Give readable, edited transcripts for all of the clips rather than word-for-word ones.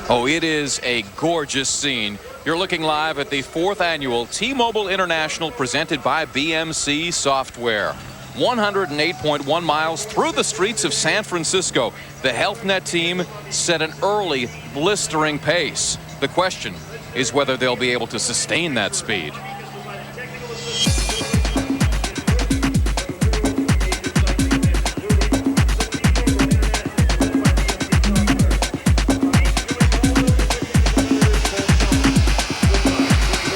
Oh, it is a gorgeous scene. You're looking live at the 4th annual T-Mobile International presented by BMC Software. 108.1 miles through the streets of San Francisco. The HealthNet team set an early, blistering pace. The question is whether they'll be able to sustain that speed.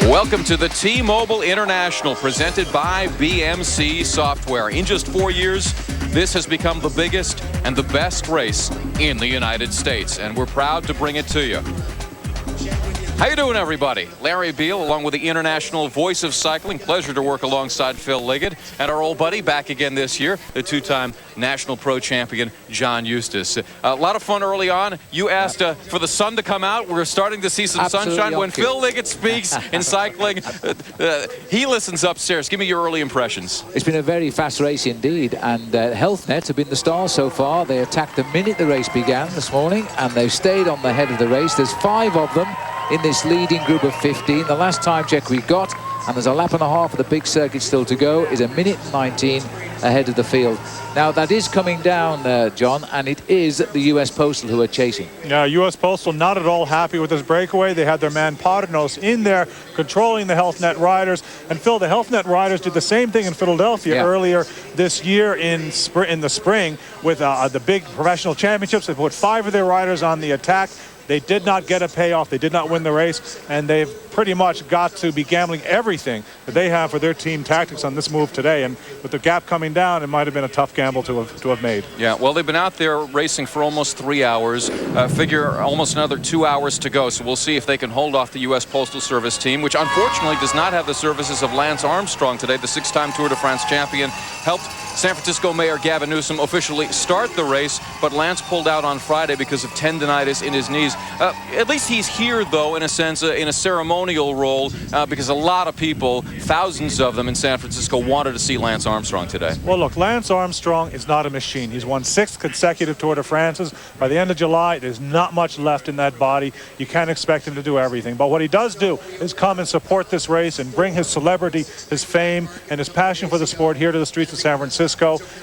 Welcome to the T-Mobile International presented by BMC Software. In just 4 years, this has become the biggest and the best race in the United States, and we're proud to bring it to you. How you doing, everybody? Larry Beal, along with the international voice of cycling. Pleasure to work alongside Phil Liggett and our old buddy back again this year, the two-time national pro champion, John Eustace. A lot of fun early on. You asked for the sun to come out. We're starting to see some sunshine. When Phil Liggett speaks in cycling, he listens upstairs. Give me your early impressions. It's been a very fast race indeed, and HealthNet have been the stars so far. They attacked the minute the race began this morning, and they've stayed on the head of the race. There's 5 of them in this leading group of 15. The last time check we got, and there's a lap and a half of the big circuit still to go, is 1:19 ahead of the field. Now that is coming down, John, and it is the US Postal who are chasing. Yeah, US Postal not at all happy with this breakaway. They had their man Paternos in there controlling the HealthNet riders. And Phil, the HealthNet riders did the same thing in Philadelphia earlier this year in the spring with the big professional championships. They put 5 of their riders on the attack. They did not get a payoff. They did not win the race, and they've pretty much got to be gambling everything that they have for their team tactics on this move today. And with the gap coming down, it might have been a tough gamble to have made. Yeah, well, they've been out there racing for almost 3 hours. Figure almost another 2 hours to go. So we'll see if they can hold off the U.S. Postal Service team, which unfortunately does not have the services of Lance Armstrong today. The 6-time Tour de France champion helped San Francisco Mayor Gavin Newsom officially start the race, but Lance pulled out on Friday because of tendinitis in his knees. At least he's here, though, in a sense, in a ceremonial role, because a lot of people, thousands of them in San Francisco, wanted to see Lance Armstrong today. Well, look, Lance Armstrong is not a machine. He's won 6 consecutive Tour de France's. By the end of July, there's not much left in that body. You can't expect him to do everything. But what he does do is come and support this race and bring his celebrity, his fame, and his passion for the sport here to the streets of San Francisco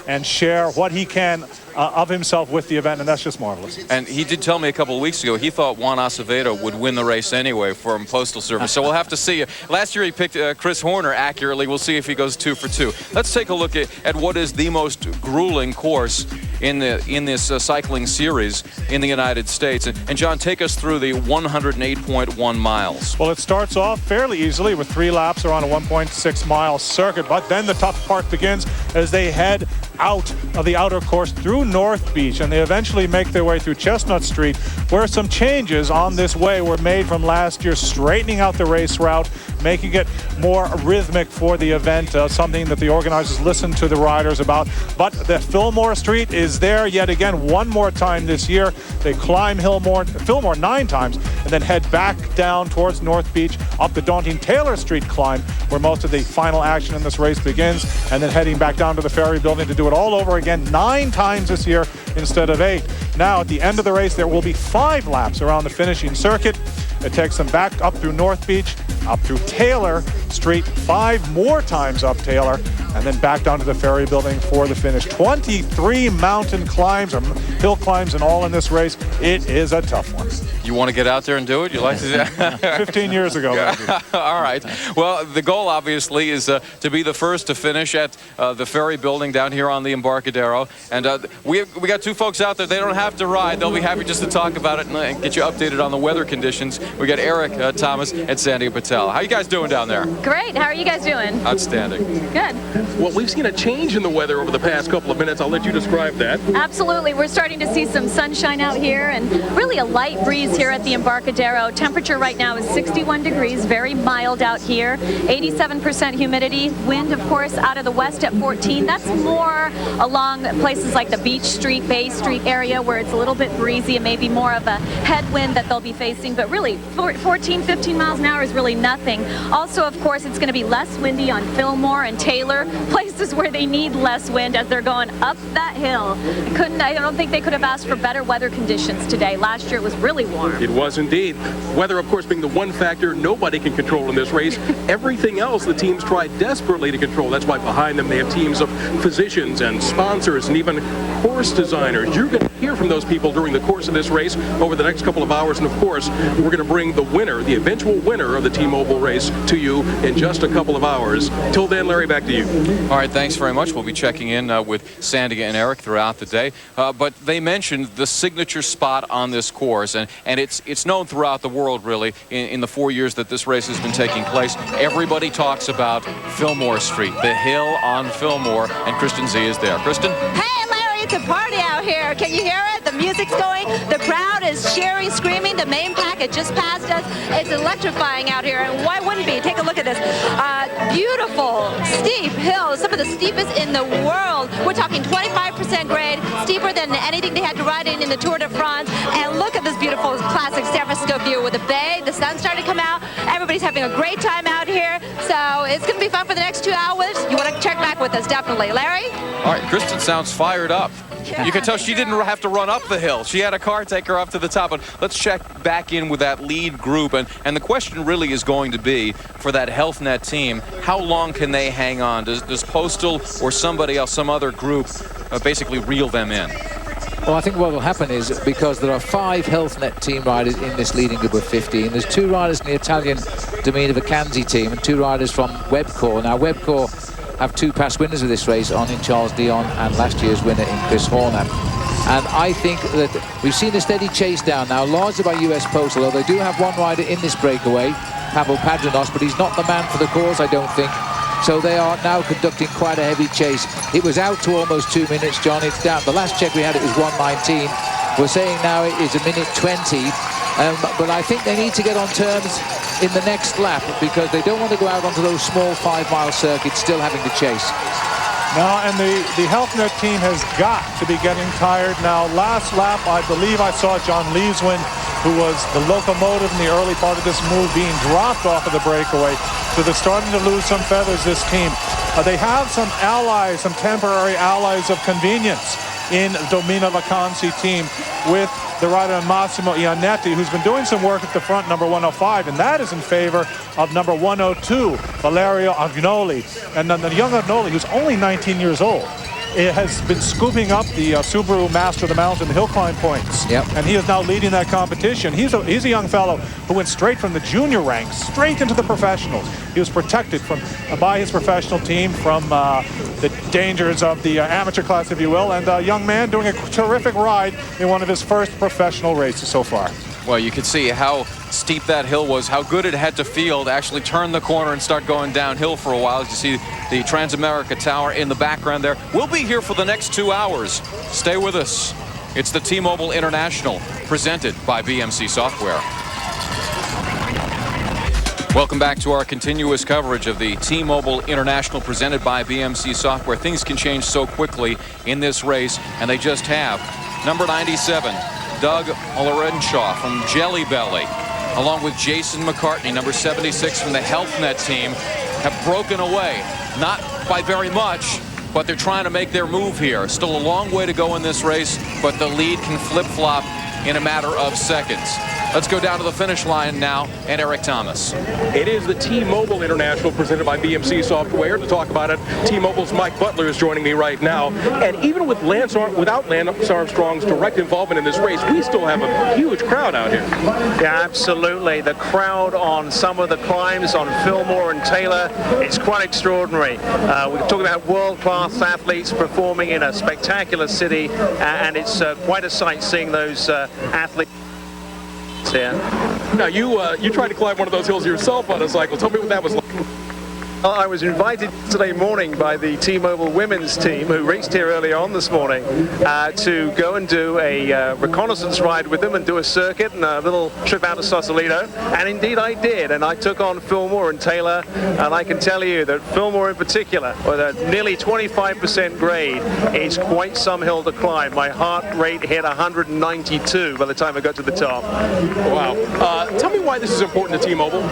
and share what he can of himself with the event, and that's just marvelous. And he did tell me a couple of weeks ago he thought Juan Acevedo would win the race anyway from Postal Service, so we'll have to see. Last year he picked Chris Horner accurately. We'll see if he goes 2 for 2. Let's take a look at what is the most grueling course in this cycling series in the United States. And John, take us through the 108.1 miles. Well, it starts off fairly easily with 3 laps around a 1.6 mile circuit, but then the tough part begins as they head out of the outer course through North Beach, and they eventually make their way through Chestnut Street, where some changes on this way were made from last year, straightening out the race route, making it more rhythmic for the event, something that the organizers listened to the riders about. But the Fillmore Street is there yet again one more time this year. They climb Fillmore 9 times and then head back down towards North Beach up the daunting Taylor Street climb, where most of the final action in this race begins, and then heading back down to the Ferry Building to do it all over again 9 times this year instead of 8. Now at the end of the race there will be 5 laps around the finishing circuit. It takes them back up through North Beach, up through Taylor Street, 5 more times up Taylor, and then back down to the Ferry Building for the finish. 23 mountain climbs or hill climbs and all in this race. It is a tough one. You want to get out there and do it? You like to do that? 15 years ago. All right. Well, the goal obviously is to be the first to finish at the Ferry Building down here on the Embarcadero. And we got 2 folks out there. They don't have to ride. They'll be happy just to talk about it and get you updated on the weather conditions. We got Eric Thomas and Sandy Patel. How you guys doing down there? Great. How are you guys doing? Outstanding. Good. Well, we've seen a change in the weather over the past couple of minutes. I'll let you describe that. Absolutely. We're starting to see some sunshine out here and really a light breeze here at the Embarcadero. Temperature right now is 61 degrees, very mild out here. 87% humidity. Wind, of course, out of the west at 14. That's more along places like the Beach Street, Bay Street area where it's a little bit breezy and maybe more of a headwind that they'll be facing. But really, 14, 15 miles an hour is really nothing. Also, of course, it's going to be less windy on Fillmore and Taylor, places where they need less wind as they're going up that hill. I don't think they could have asked for better weather conditions today. Last year it was really warm. It was indeed. Weather, of course, being the one factor nobody can control in this race. Everything else the teams try desperately to control. That's why behind them they have teams of physicians and sponsors and even course designers. You're going to hear from those people during the course of this race over the next couple of hours. And of course, we're going to bring the winner, the eventual winner of the T-Mobile race to you in just a couple of hours. Till then, Larry, back to you. All right, thanks very much. We'll be checking in with Sandy and Eric throughout the day. But they mentioned the signature spot on this course, and it's known throughout the world, really, in the 4 years that this race has been taking place. Everybody talks about Fillmore Street, the hill on Fillmore, and Kristen Z is there. Kristen? Hey, Larry, it's a party out here. Can you hear it? The music's going. The crowd is cheering, screaming. The main packet just passed us. It's electrifying out here, and why wouldn't it be? Take a look at this. Beautiful, steep hill, some of the steepest in the world. We're talking 25% grade, steeper than anything they had to ride in the Tour de France. And look at this beautiful classic San Francisco view with the bay. The sun's starting to come out. Everybody's having a great time out here. So it's going to be fun for the next 2 hours. You want to check back with us, definitely. Larry? All right, Kristen sounds fired up. You can tell she didn't have to run up the hill. She had a car take her up to the top. But let's check back in with that lead group. And the question really is going to be, for that HealthNet team, how long can they hang on? Does Postal or somebody else, some other group, basically reel them in? Well, I think what will happen is, because there are 5 HealthNet team riders in this leading group of 15, there's 2 riders in the Italian Domina Vacanzi team and 2 riders from Webcor. Now, Webcor have 2 past winners of this race on in Charles Dion and last year's winner in Chris Horner. And I think that we've seen a steady chase down now, largely by US Postal, although they do have 1 rider in this breakaway, Pavel Padrinos, but he's not the man for the cause, I don't think. So they are now conducting quite a heavy chase. It was out to almost 2 minutes, John. It's down. The last check we had, it was 1:19. We're saying now it is 1:20. But I think they need to get on terms in the next lap, because they don't want to go out onto those small 5-mile circuits still having to chase. No, and the HealthNet team has got to be getting tired now. Last lap, I believe I saw John Leeswin, who was the locomotive in the early part of this move, being dropped off of the breakaway. So they're starting to lose some feathers, this team. They have some allies, some temporary allies of convenience in Domina Vacanzi team, with the rider Massimo Ianetti, who's been doing some work at the front, number 105, and that is in favor of number 102, Valerio Agnoli. And then the young Agnoli, who's only 19 years old, it has been scooping up the Subaru Master of the Mountain hill climb points. Yep. And he is now leading that competition. He's a young fellow who went straight from the junior ranks straight into the professionals. He was protected by his professional team from the dangers of the amateur class, if you will, and a young man doing a terrific ride in one of his first professional races so far. Well, you could see how steep that hill was, how good it had to feel to actually turn the corner and start going downhill for a while. As you see the Transamerica Tower in the background there. We'll be here for the next 2 hours. Stay with us. It's the T-Mobile International, presented by BMC Software. Welcome back to our continuous coverage of the T-Mobile International, presented by BMC Software. Things can change so quickly in this race, and they just have. Number 97. Doug Olorenshaw from Jelly Belly, along with Jason McCartney, number 76 from the HealthNet team, have broken away. Not by very much, but they're trying to make their move here. Still a long way to go in this race, but the lead can flip-flop in a matter of seconds. Let's go down to the finish line now, and Eric Thomas. It is the T-Mobile International, presented by BMC Software. To talk about it, T-Mobile's Mike Butler is joining me right now. And even with without Lance Armstrong's direct involvement in this race, we still have a huge crowd out here. Yeah, absolutely. The crowd on some of the climbs on Fillmore and Taylor, it's quite extraordinary. We're talking about world-class athletes performing in a spectacular city, and it's quite a sight seeing those athletes here. Now, you tried to climb one of those hills yourself on a cycle. Tell me what that was like. I was invited today morning by the T-Mobile women's team, who raced here earlier on this morning, to go and do a reconnaissance ride with them and do a circuit and a little trip out to Sausalito. And indeed I did, and I took on Fillmore and Taylor, and I can tell you that Fillmore in particular, with a nearly 25% grade, is quite some hill to climb. My heart rate hit 192 by the time I got to the top. Wow. Tell me why this is important to T-Mobile.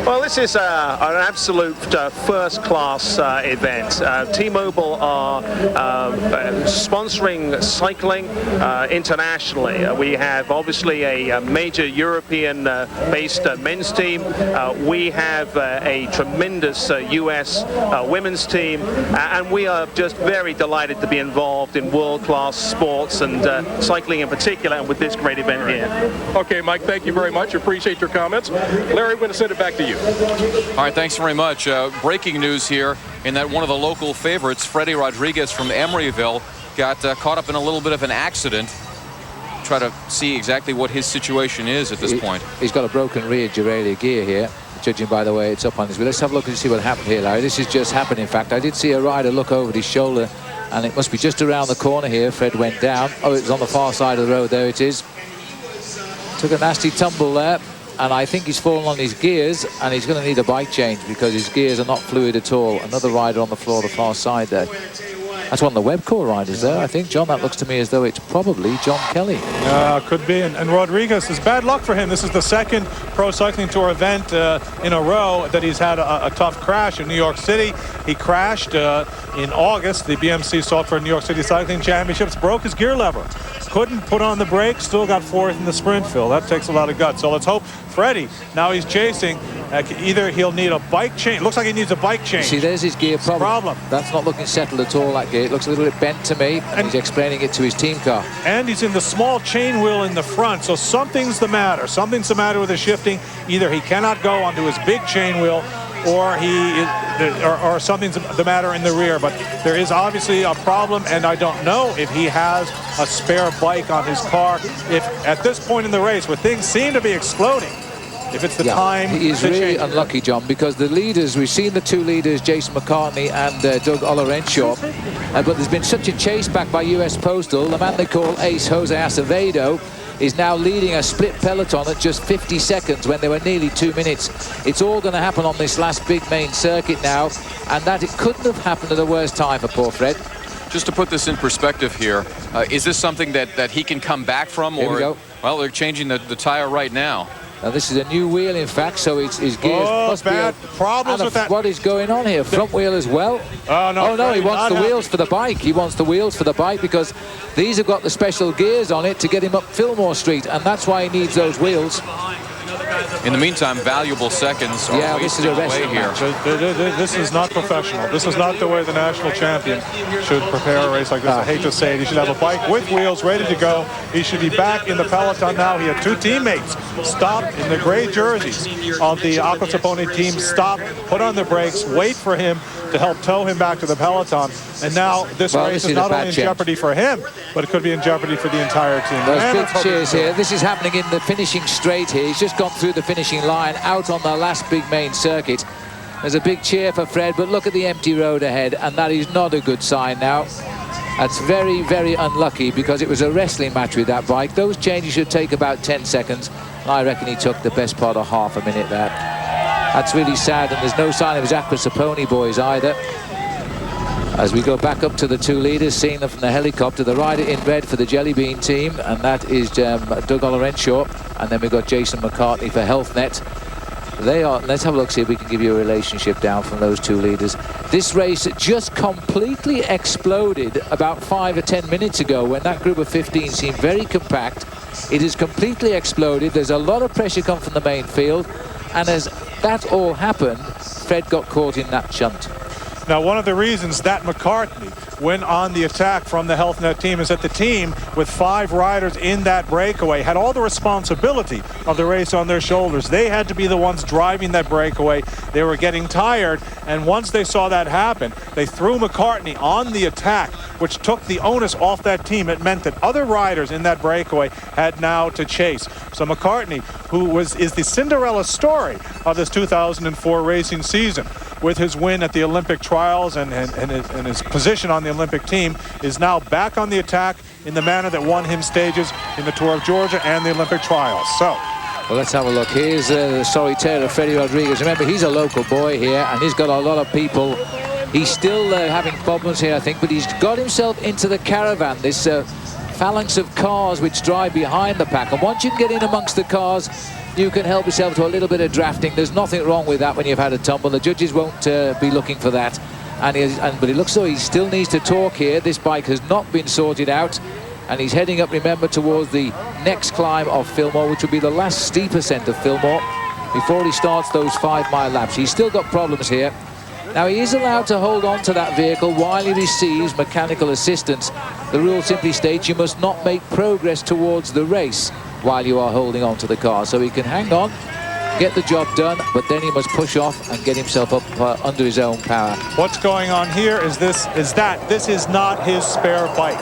Well, this is an absolute first-class event. T-Mobile are sponsoring cycling internationally. We have obviously a major European-based men's team. We have a tremendous U.S. women's team, and we are just very delighted to be involved in world-class sports and cycling in particular, and with this great event here. Okay, Mike, thank you very much. Appreciate your comments. Larry, I'm going to send it back to you. All right, thanks very much. Breaking news here in that one of the local favorites, Freddie Rodriguez from Emeryville, got caught up in a little bit of an accident. Try to see exactly what his situation is at this point. He's got a broken rear derailleur gear here, judging by the way it's up on his wheel. Let's have a look and see what happened here, Larry. This has just happened, in fact. I did see a rider look over his shoulder, and it must be just around the corner here. Fred went down. Oh, it was on the far side of the road. There it is. Took a nasty tumble there, and I think he's fallen on his gears, and he's going to need a bike change because his gears are not fluid at all. Another rider on the floor, the far side there. That's one of the Webcor riders there, I think. John, that looks to me as though it's probably John Kelly. Could be. And Rodriguez, is bad luck for him. This is the second Pro Cycling Tour event in a row that he's had a tough crash in New York City. He crashed in August, the BMC Software New York City Cycling Championships, broke his gear lever. Couldn't put on the brakes, still got fourth in the sprint, Phil. That takes a lot of guts. So let's hope Freddie, now he's chasing, either he'll need a bike change. Looks like he needs a bike change. See, there's his gear problem. That's not looking settled at all, that gear. It looks a little bit bent to me, and he's explaining it to his team car. And he's in the small chain wheel in the front, so something's the matter. Something's the matter with his shifting. Either he cannot go onto his big chain wheel, or something's the matter in the rear. But there is obviously a problem, and I don't know if he has a spare bike on his car. If at this point in the race, where things seem to be exploding, if it's the time. He is really unlucky, John, because the leaders, we've seen the two leaders, Jason McCartney and Doug Olorenshaw, but there's been such a chase back by US Postal. The man they call Ace, Jose Acevedo, is now leading a split peloton at just 50 seconds when they were nearly 2 minutes. It's all going to happen on this last big main circuit now, and that it couldn't have happened at a worse time for poor Fred. Just to put this in perspective here, is this something that he can come back from? Here we go. Well, they're changing the tire right now. Now this is a new wheel, in fact, so his gears must bad be problems with that. What is going on here? Front wheel as well? Oh no, he wants the wheels for the bike. He wants the wheels for the bike because these have got the special gears on it to get him up Fillmore Street, and that's why he needs those wheels. In the meantime, valuable seconds are this is a wrestling here. This is not professional. This is not the way the national champion should prepare a race like this. I hate to say it. He should have a bike with wheels ready to go. He should be back in the peloton now. He had two teammates stop in the gray jerseys of the Aqua Sapone team. Stop, put on the brakes, wait for him to help tow him back to the peloton. And now this race is not only in jeopardy for him, but it could be in jeopardy for the entire team. Those big cheers here. This is happening in the finishing straight here. He's just gone through the finishing line out on the last big main circuit. There's a big cheer for Fred, but look at the empty road ahead, and that is not a good sign now. That's very, very unlucky because it was a wrestling match with that bike. Those changes should take about 10 seconds, and I reckon he took the best part of half a minute there. That's really sad, and there's no sign of his Aqua Sapone boys either. As we go back up to the two leaders, seeing them from the helicopter, the rider in red for the Jelly Bean team, and that is Doug Olorenshaw, and then we've got Jason McCartney for HealthNet. They are, let's have a look, see if we can give you a relationship down from those two leaders. This race just completely exploded about 5 or 10 minutes ago when that group of 15 seemed very compact. It has completely exploded. There's a lot of pressure come from the main field, and as that all happened, Fred got caught in that shunt. Now, one of the reasons that McCartney went on the attack from the HealthNet team is that the team, with 5 riders in that breakaway, had all the responsibility of the race on their shoulders. They had to be the ones driving that breakaway. They were getting tired, and once they saw that happen, they threw McCartney on the attack, which took the onus off that team. It meant that other riders in that breakaway had now to chase. So McCartney, who is the Cinderella story of this 2004 racing season, with his win at the Olympic trials and his position on the Olympic team, is now back on the attack in the manner that won him stages in the Tour of Georgia and the Olympic trials. So, well, let's have a look. Here's the sorry tale of Freddie Rodriguez. Remember, he's a local boy here, and he's got a lot of people. He's still having problems here, I think, but he's got himself into the caravan, this phalanx of cars which drive behind the pack. And once you can get in amongst the cars, you can help yourself to a little bit of drafting. There's nothing wrong with that when you've had a tumble. The judges won't be looking for that. But it looks so he still needs to talk here. This bike has not been sorted out. And he's heading up, remember, towards the next climb of Fillmore, which will be the last steep ascent of Fillmore before he starts those 5-mile laps. He's still got problems here. Now, he is allowed to hold on to that vehicle while he receives mechanical assistance. The rule simply states you must not make progress towards the race while you are holding on to the car. So he can hang on, get the job done, but then he must push off and get himself up under his own power. what's going on here is this is not his spare bike.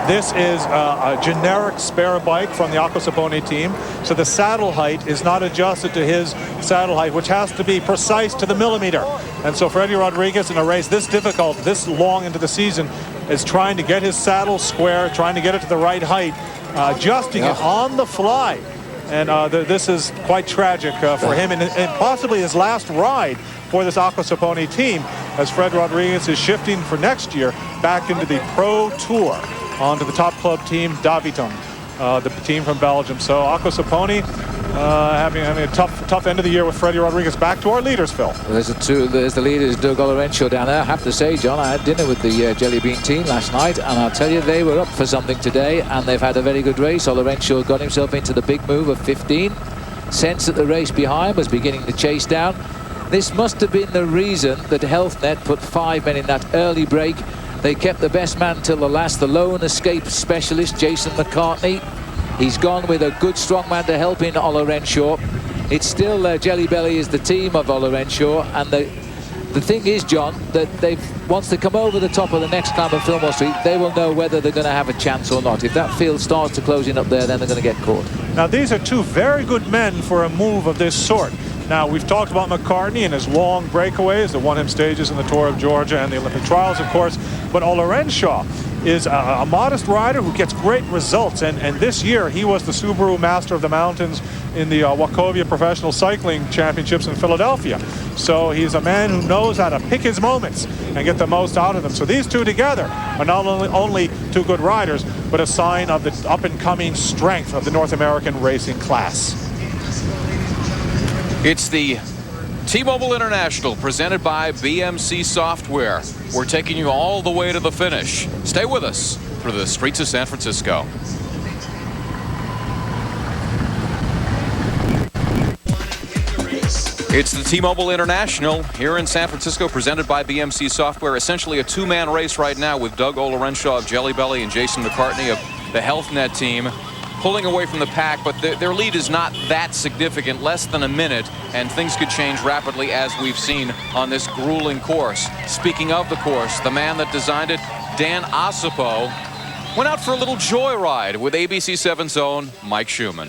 This is a generic spare bike from the Aquasapone team. So the saddle height is not adjusted to his saddle height, which has to be precise to the millimeter. And so Freddie Rodriguez, in a race this difficult, this long into the season, is trying to get his saddle square, trying to get it to the right height, adjusting it on the fly. And this is quite tragic for him, and possibly his last ride for this Aquasapone team, as Fred Rodriguez is shifting for next year back into the Pro Tour onto the top club team, Daviton, the team from Belgium. So Aquasapone having a tough end of the year with Freddie Rodriguez. Back to our leaders, Phil. Well, there's the leaders, Doug Olorencio down there. I have to say, John, I had dinner with the Jelly Bean team last night, and I'll tell you, they were up for something today, and they've had a very good race. Olorencio got himself into the big move of 15. Sense that the race behind was beginning to chase down. This must have been the reason that Health Net put 5 men in that early break. They kept the best man till the last, the lone escape specialist, Jason McCartney. He's gone with a good strong man to help in Olorencio. It's still Jelly Belly is the team of Olorencio, and the thing is, John, that once they come over the top of the next climb of Fillmore Street, they will know whether they're going to have a chance or not. If that field starts to close in up there, then they're going to get caught. Now, these are two very good men for a move of this sort. Now, we've talked about McCartney and his long breakaways that won him stages in the Tour of Georgia and the Olympic trials, of course. But Olorencio is a modest rider who gets great results. And this year, he was the Subaru Master of the Mountains in the Wachovia Professional Cycling Championships in Philadelphia. So he's a man who knows how to pick his moments and get the most out of them. So these two together are not only two good riders, but a sign of the up-and-coming strength of the North American racing class. It's the T-Mobile International presented by BMC Software. We're taking you all the way to the finish. Stay with us through the streets of San Francisco. It's the T-Mobile International here in San Francisco, presented by BMC Software. Essentially a two-man race right now with Doug Olorencio of Jelly Belly and Jason McCartney of the Health Net team pulling away from the pack, but their lead is not that significant, less than a minute, and things could change rapidly, as we've seen on this grueling course. Speaking of the course, the man that designed it, Dan Osipo, went out for a little joyride with ABC7's own Mike Schumann.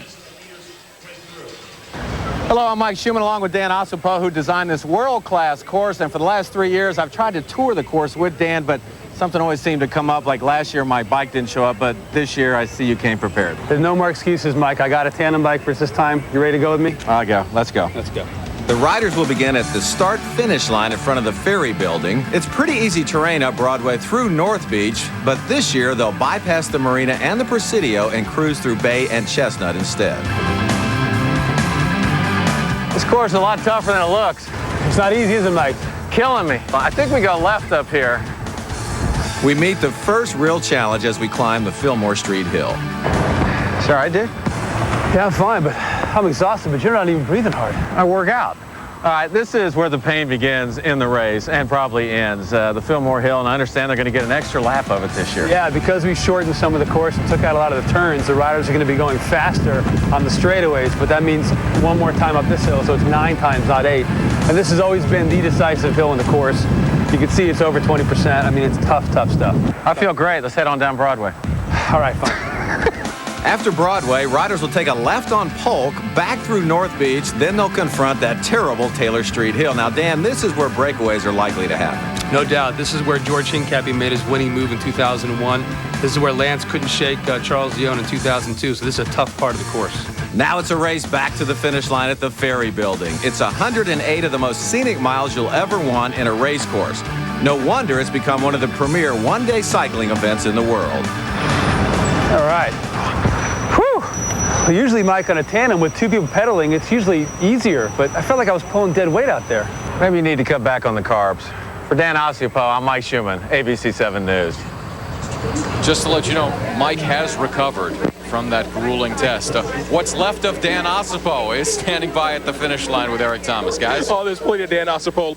Hello, I'm Mike Schumann along with Dan Osipo, who designed this world-class course, and for the last 3 years I've tried to tour the course with Dan, but something always seemed to come up. Like last year my bike didn't show up, but this year I see you came prepared. There's no more excuses, Mike. I got a tandem bike for this time. You ready to go with me? I'll go. Let's go. Let's go. The riders will begin at the start-finish line in front of the Ferry Building. It's pretty easy terrain up Broadway through North Beach, but this year they'll bypass the Marina and the Presidio and cruise through Bay and Chestnut instead. This course is a lot tougher than it looks. It's not easy, is it, Mike? Killing me. I think we go left up here. We meet the first real challenge as we climb the Fillmore Street Hill. Sure, I did. Yeah, I'm fine, but I'm exhausted, but you're not even breathing hard. I work out. All right, this is where the pain begins in the race and probably ends. The Fillmore Hill, and I understand they're going to get an extra lap of it this year. Yeah, because we shortened some of the course and took out a lot of the turns, the riders are going to be going faster on the straightaways, but that means one more time up this hill, so it's 9 times, not 8. And this has always been the decisive hill in the course. You can see it's over 20%. I mean, it's tough, tough stuff. I feel great. Let's head on down Broadway. All right, fine. After Broadway, riders will take a left on Polk, back through North Beach, then they'll confront that terrible Taylor Street Hill. Now, Dan, this is where breakaways are likely to happen. No doubt. This is where George Hincapie made his winning move in 2001. This is where Lance couldn't shake Charles Dion in 2002, so this is a tough part of the course. Now it's a race back to the finish line at the Ferry Building. It's 108 of the most scenic miles you'll ever want in a race course. No wonder it's become one of the premier one-day cycling events in the world. All right. Whew. Well, usually, Mike, on a tandem with two people pedaling, it's usually easier, but I felt like I was pulling dead weight out there. Maybe you need to cut back on the carbs. For Dan Osipow, I'm Mike Schumann, ABC 7 News. Just to let you know, Mike has recovered from that grueling test. What's left of Dan Osipow is standing by at the finish line with Eric Thomas, guys. Oh, there's plenty of Dan Osipow.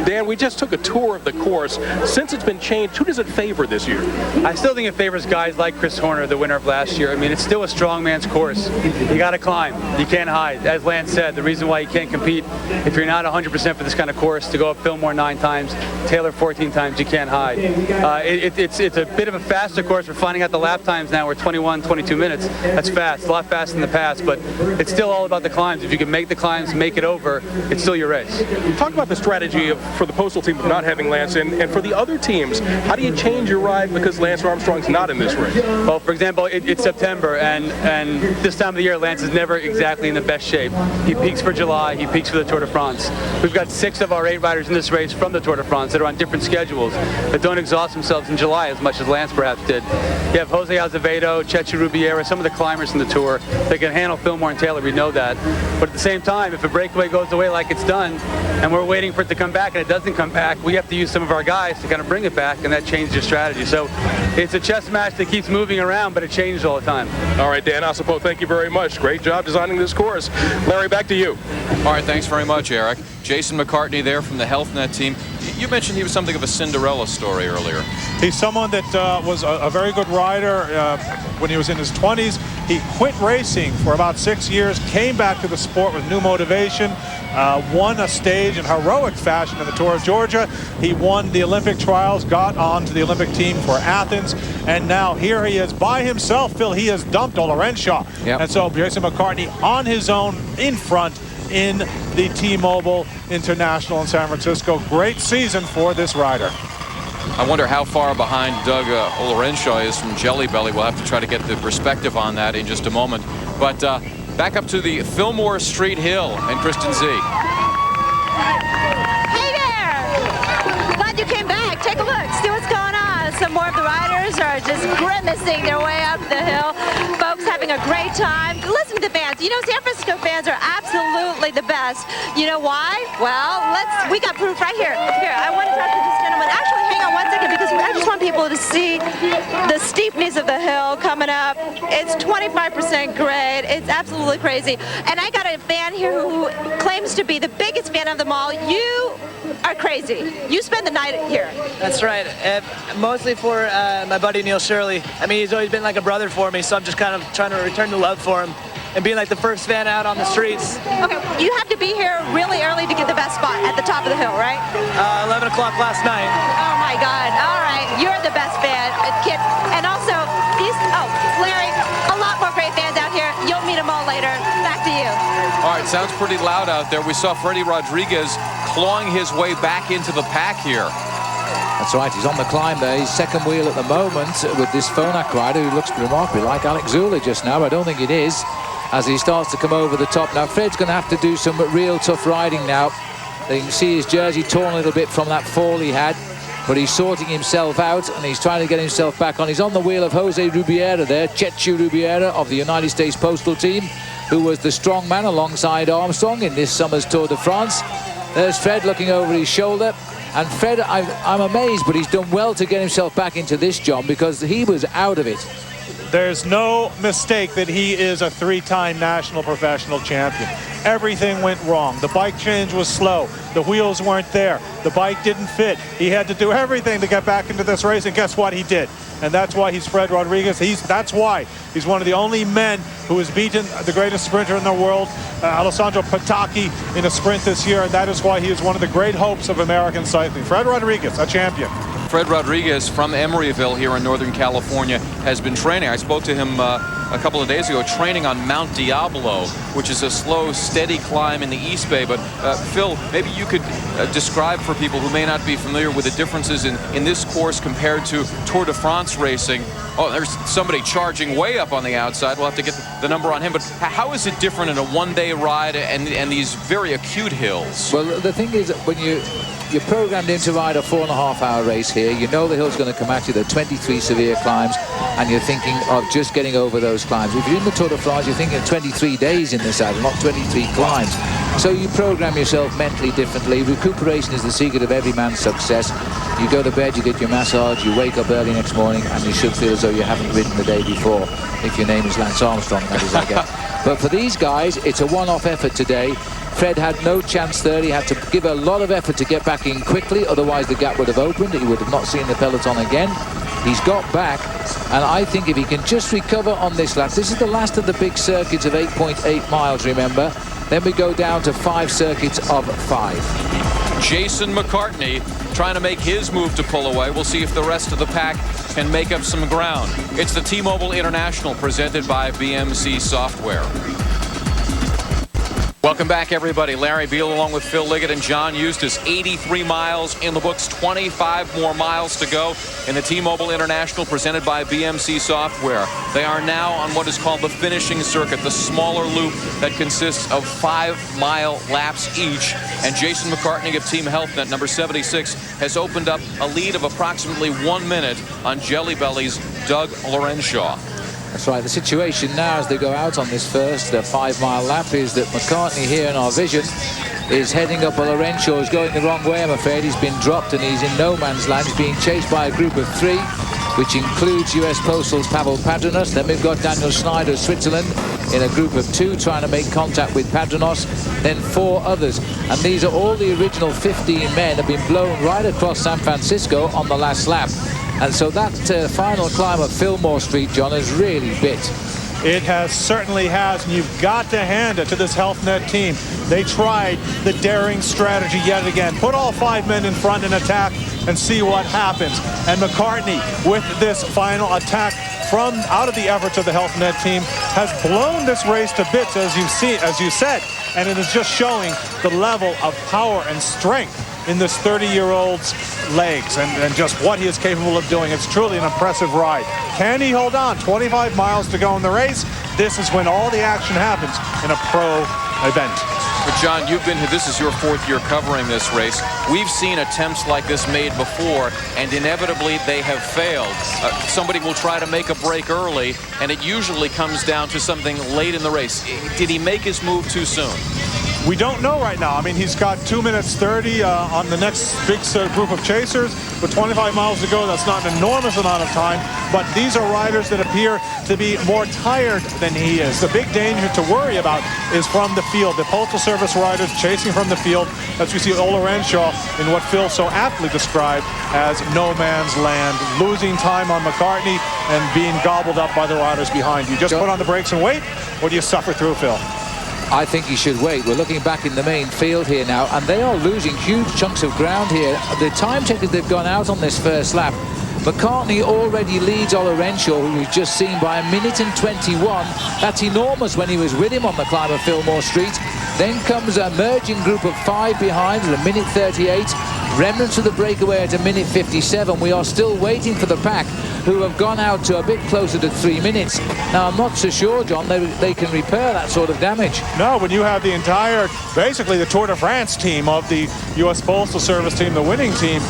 Dan, we just took a tour of the course. Since it's been changed, who does it favor this year? I still think it favors guys like Chris Horner, the winner of last year. I mean, it's still a strongman's course. You got to climb. You can't hide. As Lance said, the reason why you can't compete, if you're not 100% for this kind of course, to go up Fillmore 9 times, Taylor 14 times, you can't hide. It's a bit of a faster course. We're finding out the lap times now. We're 21, 22 minutes. That's fast. A lot faster than the past, but it's still all about the climbs. If you can make the climbs, make it over, it's still your race. Talk about the strategy for the Postal team of not having Lance in, and for the other teams, how do you change your ride because Lance Armstrong's not in this race? Well, for example, it's September, and this time of the year, Lance is never exactly in the best shape. He peaks for July, he peaks for the Tour de France. We've got 6 of our 8 riders in this race from the Tour de France that are on different schedules that don't exhaust themselves in July as much as Lance perhaps did. You have Jose Azevedo, Chechu Rubiera, some of the climbers in the Tour that can handle Fillmore and Taylor, we know that. But at the same time, if a breakaway goes away like it's done, and we're waiting for it to come back and it doesn't come back, we have to use some of our guys to kind of bring it back, and that changes your strategy. So it's a chess match that keeps moving around, but it changes all the time. All right, Dan Osipow, thank you very much. Great job designing this course. Larry, back to you. All right, thanks very much, Eric. Jason McCartney there from the HealthNet team. You mentioned he was something of a Cinderella story earlier. He's someone that was a very good rider when he was in his 20s. He quit racing for about 6 years, came back to the sport with new motivation, won a stage in heroic fashion in the Tour of Georgia. He won the Olympic trials, got on to the Olympic team for Athens, and now here he is by himself. Phil, he has dumped Ola Renshaw. Yep. And so Jason McCartney on his own in front in the T-Mobile International in San Francisco. Great season for this rider. I wonder how far behind Doug Ola Renshaw is from Jelly Belly. We'll have to try to get the perspective on that in just a moment. But back up to the Fillmore Street Hill and Kristen Z. Hey there! Glad you came back. Take a look. See what's going on. Some more of the riders are just grimacing their way up the hill. Folks having a great time. Listen to the fans. You know, San Francisco fans are absolutely the best. You know why? Well, we got proof right here. Here, I want to talk to this gentleman. Actually, hang on one second, because I just want people to see the steepness of the hill coming up. It's 25% grade. It's absolutely crazy. And I got a fan here who claims to be the biggest fan of them all. You are crazy. You spend the night here. That's right. Mostly for my buddy Neil Shirley. I mean, he's always been like a brother for me, so I'm just kind of trying to return the love for him and being like the first fan out on the streets. Okay, you have to be here really early to get the best spot at the top of the hill, right? 11 o'clock last night. Oh my God. All right, you're the best fan, kid. And also, Larry, a lot more great fans out here. You'll meet them all later. Back to you. All right, sounds pretty loud out there. We saw Freddie Rodriguez clawing his way back into the pack here. That's right, he's on the climb there. He's second wheel at the moment with this Phonak rider who looks remarkably like Alex Zula just now, but I don't think it is, as he starts to come over the top. Now, Fred's going to have to do some real tough riding now. You can see his jersey torn a little bit from that fall he had, but he's sorting himself out and he's trying to get himself back on. He's on the wheel of Jose Rubiera there, Chechu Rubiera of the United States Postal Team, who was the strong man alongside Armstrong in this summer's Tour de France. There's Fred looking over his shoulder. And Fred, I'm amazed, but he's done well to get himself back into this, John, because he was out of it. There's no mistake that he is a 3-time national professional champion. Everything went wrong. The bike change was slow. The wheels weren't there. The bike didn't fit. He had to do everything to get back into this race, and guess what? He did. And that's why he's Fred Rodriguez. That's why he's one of the only men who has beaten the greatest sprinter in the world, Alessandro Patacchi, in a sprint this year, and that is why he is one of the great hopes of American cycling. Fred Rodriguez, a champion. Fred Rodriguez from Emeryville here in Northern California has been training. I spoke to him a a couple of days ago training on Mount Diablo, which is a slow, steady climb in the East Bay. But Phil, maybe you could describe for people who may not be familiar with the differences in this course compared to Tour de France racing. Oh, there's somebody charging way up on the outside. We'll have to get the number on him. But how is it different in a one-day ride and these very acute hills? Well, the thing is, when you're programmed in to ride a 4.5-hour race here, you know the hill's going to come at you. There are 23 severe climbs, and you're thinking of just getting over those climbs. If you're in the Tour de France, you're thinking of 23 days in the saddle, not 23 climbs. So you program yourself mentally differently. Recuperation is the secret of every man's success. You go to bed, you get your massage, you wake up early next morning, and you should feel as though you haven't ridden the day before. If your name is Lance Armstrong, that is, I guess. But for these guys, it's a one-off effort today. Fred had no chance there. He had to give a lot of effort to get back in quickly, otherwise the gap would have opened. He would have not seen the peloton again. He's got back, and I think if he can just recover on this lap, this is the last of the big circuits of 8.8 miles, remember. Then we go down to 5 circuits of 5. Jason McCartney trying to make his move to pull away. We'll see if the rest of the pack can make up some ground. It's the T-Mobile International presented by BMC Software. Welcome back, everybody. Larry Beal along with Phil Liggett and John Eustace. 83 miles in the books, 25 more miles to go in the T-Mobile International presented by BMC Software. They are now on what is called the finishing circuit, the smaller loop that consists of 5-mile laps each. And Jason McCartney of Team HealthNet, number 76, has opened up a lead of approximately 1 minute on Jelly Belly's Doug Lorenshaw. That's right. The situation now as they go out on this first 5-mile lap is that McCartney here in our vision is heading up. Lorenshaw is going the wrong way, I'm afraid. He's been dropped and he's in no man's land. He's being chased by a group of 3, which includes US Postal's Pavel Padranos. Then we've got Daniel Schneider of Switzerland in a group of 2 trying to make contact with Padranos. Then 4 others. And these are all the original 15 men have been blown right across San Francisco on the last lap. And so that final climb of Fillmore Street, John, has really bit. It certainly has, and you've got to hand it to this HealthNet team. They tried the daring strategy yet again. Put all 5 men in front and attack and see what happens. And McCartney, with this final attack from out of the efforts of the HealthNet team, has blown this race to bits, as you said, and it is just showing the level of power and strength in this 30-year-old's legs and just what he is capable of doing. It's truly an impressive ride. Can he hold on? 25 miles to go in the race. This is when all the action happens in a pro event. But John, you've been here, this is your 4th year covering this race. We've seen attempts like this made before, and inevitably they have failed. Somebody will try to make a break early, and it usually comes down to something late in the race. Did he make his move too soon? We don't know right now. I mean, he's got 2 minutes 30 on the next big group of chasers. With 25 miles to go, that's not an enormous amount of time. But these are riders that appear to be more tired than he is. The big danger to worry about is from the field. The Postal Service riders chasing from the field, as we see Ola Renshaw in what Phil so aptly described as no man's land, losing time on McCartney and being gobbled up by the riders behind you. Just put on the brakes and wait, or do you suffer through, Phil? I think he should wait. We're looking back in the main field here now, and they are losing huge chunks of ground here. The time check that they've gone out on this first lap, McCartney already leads Ola Renshaw, who we've just seen, by 1 minute and 21. That's enormous when he was with him on the climb of Fillmore Street. Then comes a merging group of 5 behind at 1 minute 38. Remnants of the breakaway at 1 minute 57. We are still waiting for the pack, who have gone out to a bit closer to 3 minutes. Now, I'm not so sure, John, they can repair that sort of damage. No, when you have the entire, basically the Tour de France team of the U.S. Postal Service team, the winning team,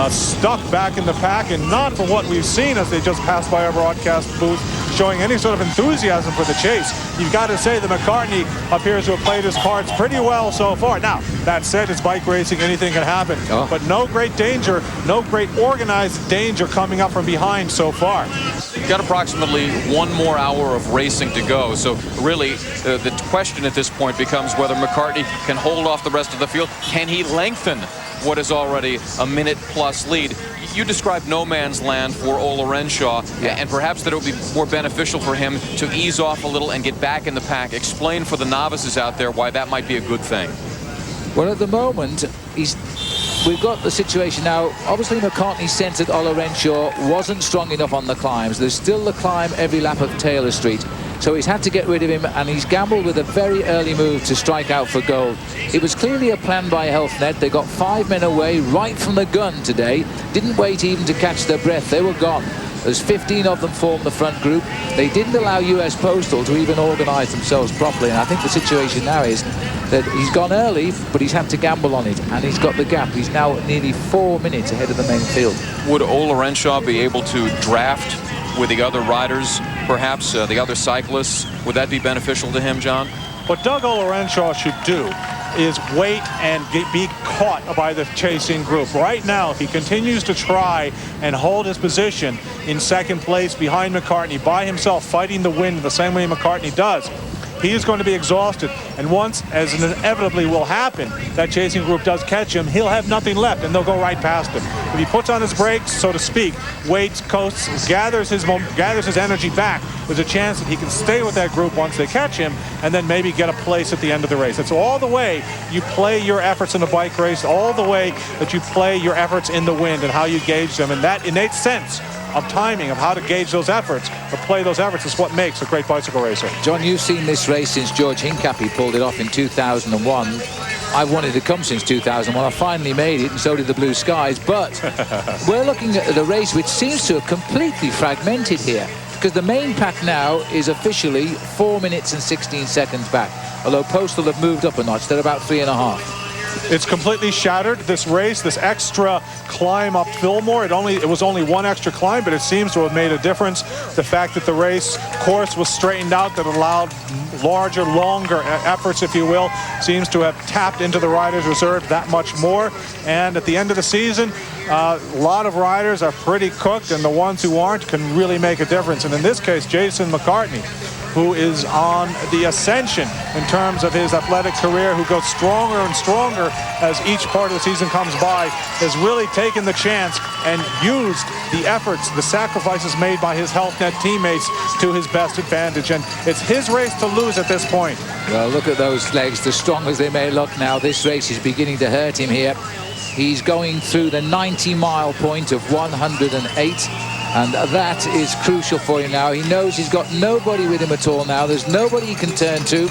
stuck back in the pack, and not for what we've seen as they just passed by our broadcast booth, showing any sort of enthusiasm for the chase. You've got to say that McCartney appears to have played his cards pretty well so far. Now, that said, it's bike racing, anything can happen. Oh. But no great danger, no great organized danger coming up from behind so far. You've got approximately 1 more hour of racing to go. So really, the question at this point becomes whether McCartney can hold off the rest of the field. Can he lengthen what is already a minute-plus lead? You described no man's land for Ola Renshaw, and perhaps that it would be more beneficial for him to ease off a little and get back in the pack. Explain for the novices out there why that might be a good thing. Well, at the moment, we've got the situation now. Obviously, McCartney sensed that Ola Renshaw wasn't strong enough on the climbs. There's still the climb every lap of Taylor Street. So he's had to get rid of him, and he's gambled with a very early move to strike out for gold. It was clearly a plan by Health Net. They got 5 men away right from the gun today. Didn't wait even to catch their breath. They were gone. There's 15 of them formed the front group. They didn't allow US Postal to even organize themselves properly. And I think the situation now is that he's gone early, but he's had to gamble on it. And he's got the gap. He's now nearly 4 minutes ahead of the main field. Would Ola Renshaw be able to draft with the other riders, perhaps the other cyclists? Would that be beneficial to him, John? What Doug Ola Renshaw should do is wait and be caught by the chasing group. Right now, if he continues to try and hold his position in second place behind McCartney by himself, fighting the wind the same way McCartney does, he is going to be exhausted. And once, as inevitably will happen, that chasing group does catch him, he'll have nothing left, and they'll go right past him. If he puts on his brakes, so to speak, waits, coasts, gathers his energy back, there's a chance that he can stay with that group once they catch him, and then maybe get a place at the end of the race. It's all the way you play your efforts in a bike race, all the way that you play your efforts in the wind and how you gauge them. And that innate sense of timing, of how to gauge those efforts, or play those efforts, is what makes a great bicycle racer. John, you've seen this race since George Hincapie pulled it off in 2001. I've wanted to come since 2001. I finally made it, and so did the Blue Skies. But we're looking at a race which seems to have completely fragmented here, because the main pack now is officially 4 minutes and 16 seconds back, although Postal have moved up a notch. They're about 3.5. It's completely shattered, this race, this extra climb up Fillmore. It was only one extra climb, but it seems to have made a difference. The fact that the race course was straightened out, that allowed larger, longer efforts, if you will, seems to have tapped into the riders' reserve that much more. And at the end of the season, a lot of riders are pretty cooked, and the ones who aren't can really make a difference. And in this case, Jason McCartney, who is on the ascension in terms of his athletic career, who goes stronger and stronger as each part of the season comes by, has really taken the chance and used the efforts, the sacrifices made by his Health Net teammates to his best advantage. And it's his race to lose at this point. Well, look at those legs, as strong as they may look now. This race is beginning to hurt him here. He's going through the 90-mile point of 108. And that is crucial for him now. He knows he's got nobody with him at all now. There's nobody he can turn to.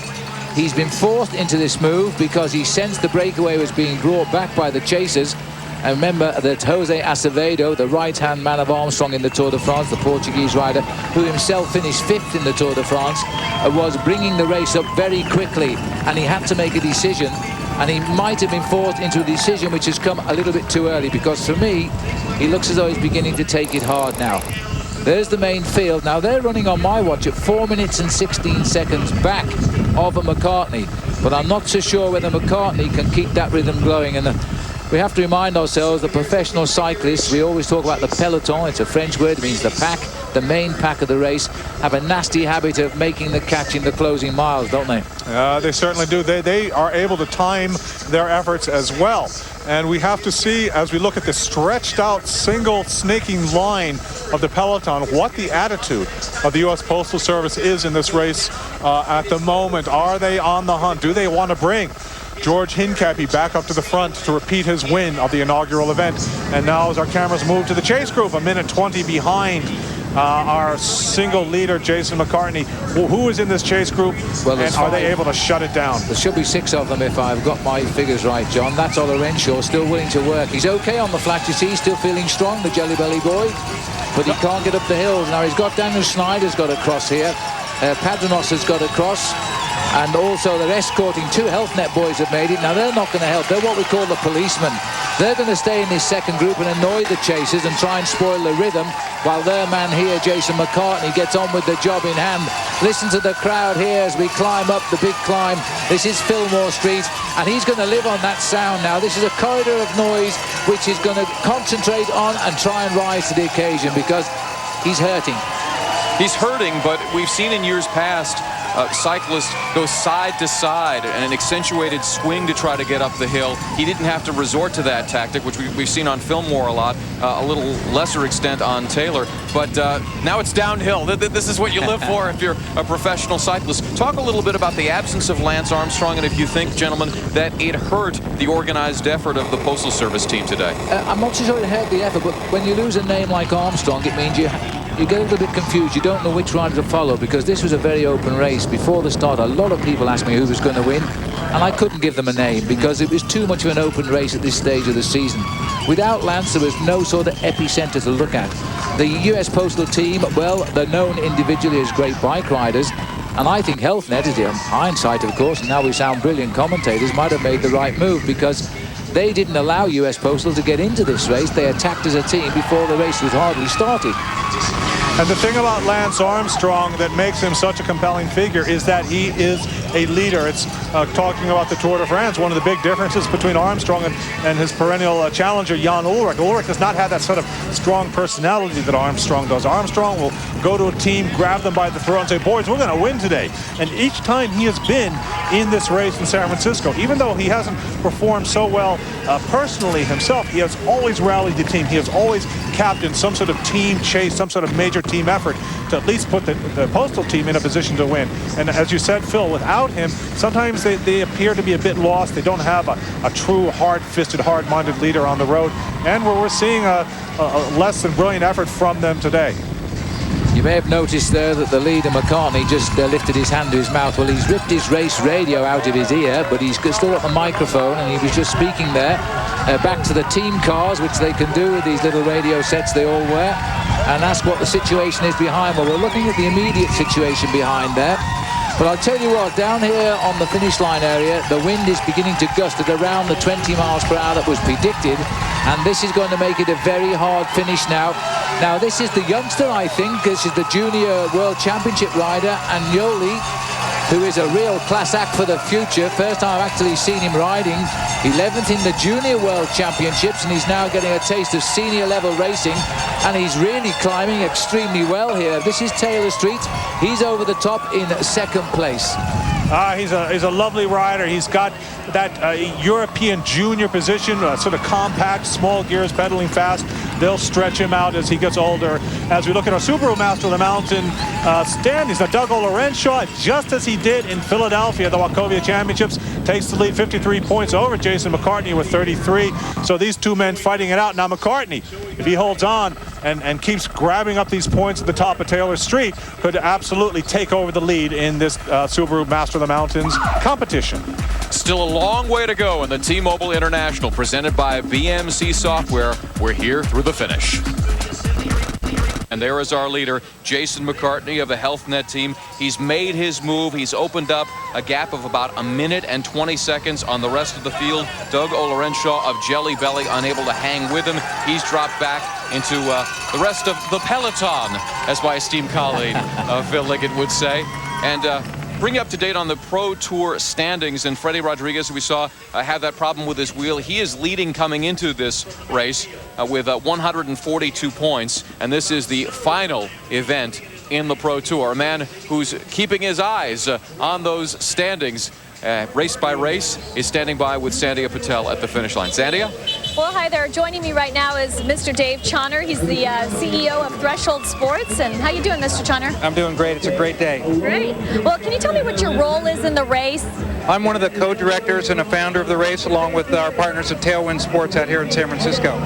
He's been forced into this move because he sensed the breakaway was being brought back by the chasers. And remember that Jose Acevedo, the right-hand man of Armstrong in the Tour de France, the Portuguese rider, who himself finished 5th in the Tour de France, was bringing the race up very quickly. And he had to make a decision. And he might have been forced into a decision which has come a little bit too early, because for me, he looks as though he's beginning to take it hard now. There's the main field. Now, they're running on my watch at 4 minutes and 16 seconds back of McCartney. But I'm not so sure whether McCartney can keep that rhythm going. And we have to remind ourselves that professional cyclists, we always talk about the peloton. It's a French word. It means the pack, the main pack of the race, have a nasty habit of making the catch in the closing miles, don't they? They certainly do. They are able to time their efforts as well. And we have to see, as we look at the stretched out single snaking line of the peloton, what the attitude of the U.S. Postal Service is in this race at the moment. Are they on the hunt? Do they want to bring George Hincapie back up to the front to repeat his win of the inaugural event? And now, as our cameras move to the chase group, a minute 20 behind our single leader, Jason McCartney. Who is in this chase group, well, and are they able to shut it down? There should be 6 of them if I've got my figures right, John. That's Ola Renshaw, still willing to work. He's okay on the flat, you see, still feeling strong, the Jelly Belly boy, but he can't get up the hills. Now, he's got Daniel Snyder's got across here. Padronos has got across. And also they're escorting 2 Health Net boys have made it. Now, they're not going to help. They're what we call the policemen. They're going to stay in this second group and annoy the chasers and try and spoil the rhythm, while their man here, Jason McCartney, gets on with the job in hand. Listen to the crowd here as we climb up the big climb. This is Fillmore Street, and he's going to live on that sound now. This is a corridor of noise which he's going to concentrate on and try and rise to the occasion, because he's hurting. He's hurting, but we've seen in years past cyclists go side to side, an accentuated swing to try to get up the hill. He didn't have to resort to that tactic, which we've seen on Fillmore a lot, a little lesser extent on Taylor. But now it's downhill. This is what you live for if you're a professional cyclist. Talk a little bit about the absence of Lance Armstrong, and if you think, gentlemen, that it hurt the organized effort of the Postal Service team today. I'm not so sure it hurt the effort, but when you lose a name like Armstrong, it means you you get a little bit confused. You don't know which rider to follow because this was a very open race. Before the start, a lot of people asked me who was going to win, and I couldn't give them a name because it was too much of an open race at this stage of the season. Without Lance, there was no sort of epicenter to look at. The US Postal team, well, they're known individually as great bike riders, and I think Health Net, in hindsight, of course, and now we sound brilliant commentators, might have made the right move because they didn't allow US Postal to get into this race. They attacked as a team before the race was hardly started. And the thing about Lance Armstrong that makes him such a compelling figure is that he is a leader. It's talking about the Tour de France. One of the big differences between Armstrong and his perennial challenger, Jan Ullrich. Ullrich does not have that sort of strong personality that Armstrong does. Armstrong will go to a team, grab them by the throat and say, boys, we're going to win today. And each time he has been in this race in San Francisco, even though he hasn't performed so well personally himself, he has always rallied the team. He has always captained some sort of team chase, some sort of major team effort to at least put the Postal team in a position to win. And as you said, Phil, without him, sometimes they appear to be a bit lost. They don't have a true hard-fisted, hard-minded leader on the road. And we're seeing a less than brilliant effort from them today. You may have noticed there that the leader, McCartney, just lifted his hand to his mouth. Well, he's ripped his race radio out of his ear, but he's still got the microphone, and he was just speaking there back to the team cars, which they can do with these little radio sets they all wear, and ask what the situation is behind. Well, we're looking at the immediate situation behind there. But I'll tell you what, down here on the finish line area, the wind is beginning to gust at around the 20 miles per hour that was predicted. And this is going to make it a very hard finish now. Now, this is the youngster, I think. This is the Junior World Championship rider, Agnoli, who is a real class act for the future. First time I've actually seen him riding. 11th in the Junior World Championships, and he's now getting a taste of senior level racing, and he's really climbing extremely well here. This is Taylor Street. He's over the top in second place. He's a lovely rider. He's got that European junior position, sort of compact, small gears, pedaling fast. They'll stretch him out as he gets older. As we look at our Subaru Master of the Mountain standings, now Doug Olorenshaw, just as he did in Philadelphia, the Wachovia Championships, takes the lead 53 points over Jason McCartney with 33. So these two men fighting it out. Now McCartney, if he holds on and keeps grabbing up these points at the top of Taylor Street, could absolutely take over the lead in this Subaru Master of the Mountains competition. Still a long way to go in the T-Mobile International presented by BMC Software. We're here through the finish. And there is our leader, Jason McCartney of the Health Net team. He's made his move. He's opened up a gap of about 1 minute and 20 seconds on the rest of the field. Doug Olorenshaw of Jelly Belly unable to hang with him. He's dropped back into the rest of the peloton, as my esteemed colleague Phil Liggett would say. And bring you up to date on the Pro Tour standings. And Freddie Rodriguez, we saw have that problem with his wheel. He is leading coming into this race with 142 points. And this is the final event in the Pro Tour. A man who's keeping his eyes on those standings. Race by race is standing by with Sandhya Patel at the finish line. Sandhya? Well, hi there. Joining me right now is Mr. Dave Chawner. He's the CEO of Threshold Sports. And how you doing, Mr. Chawner? I'm doing great. It's a great day. Great. Well, can you tell me what your role is in the race? I'm one of the co-directors and a founder of the race, along with our partners at Tailwind Sports out here in San Francisco.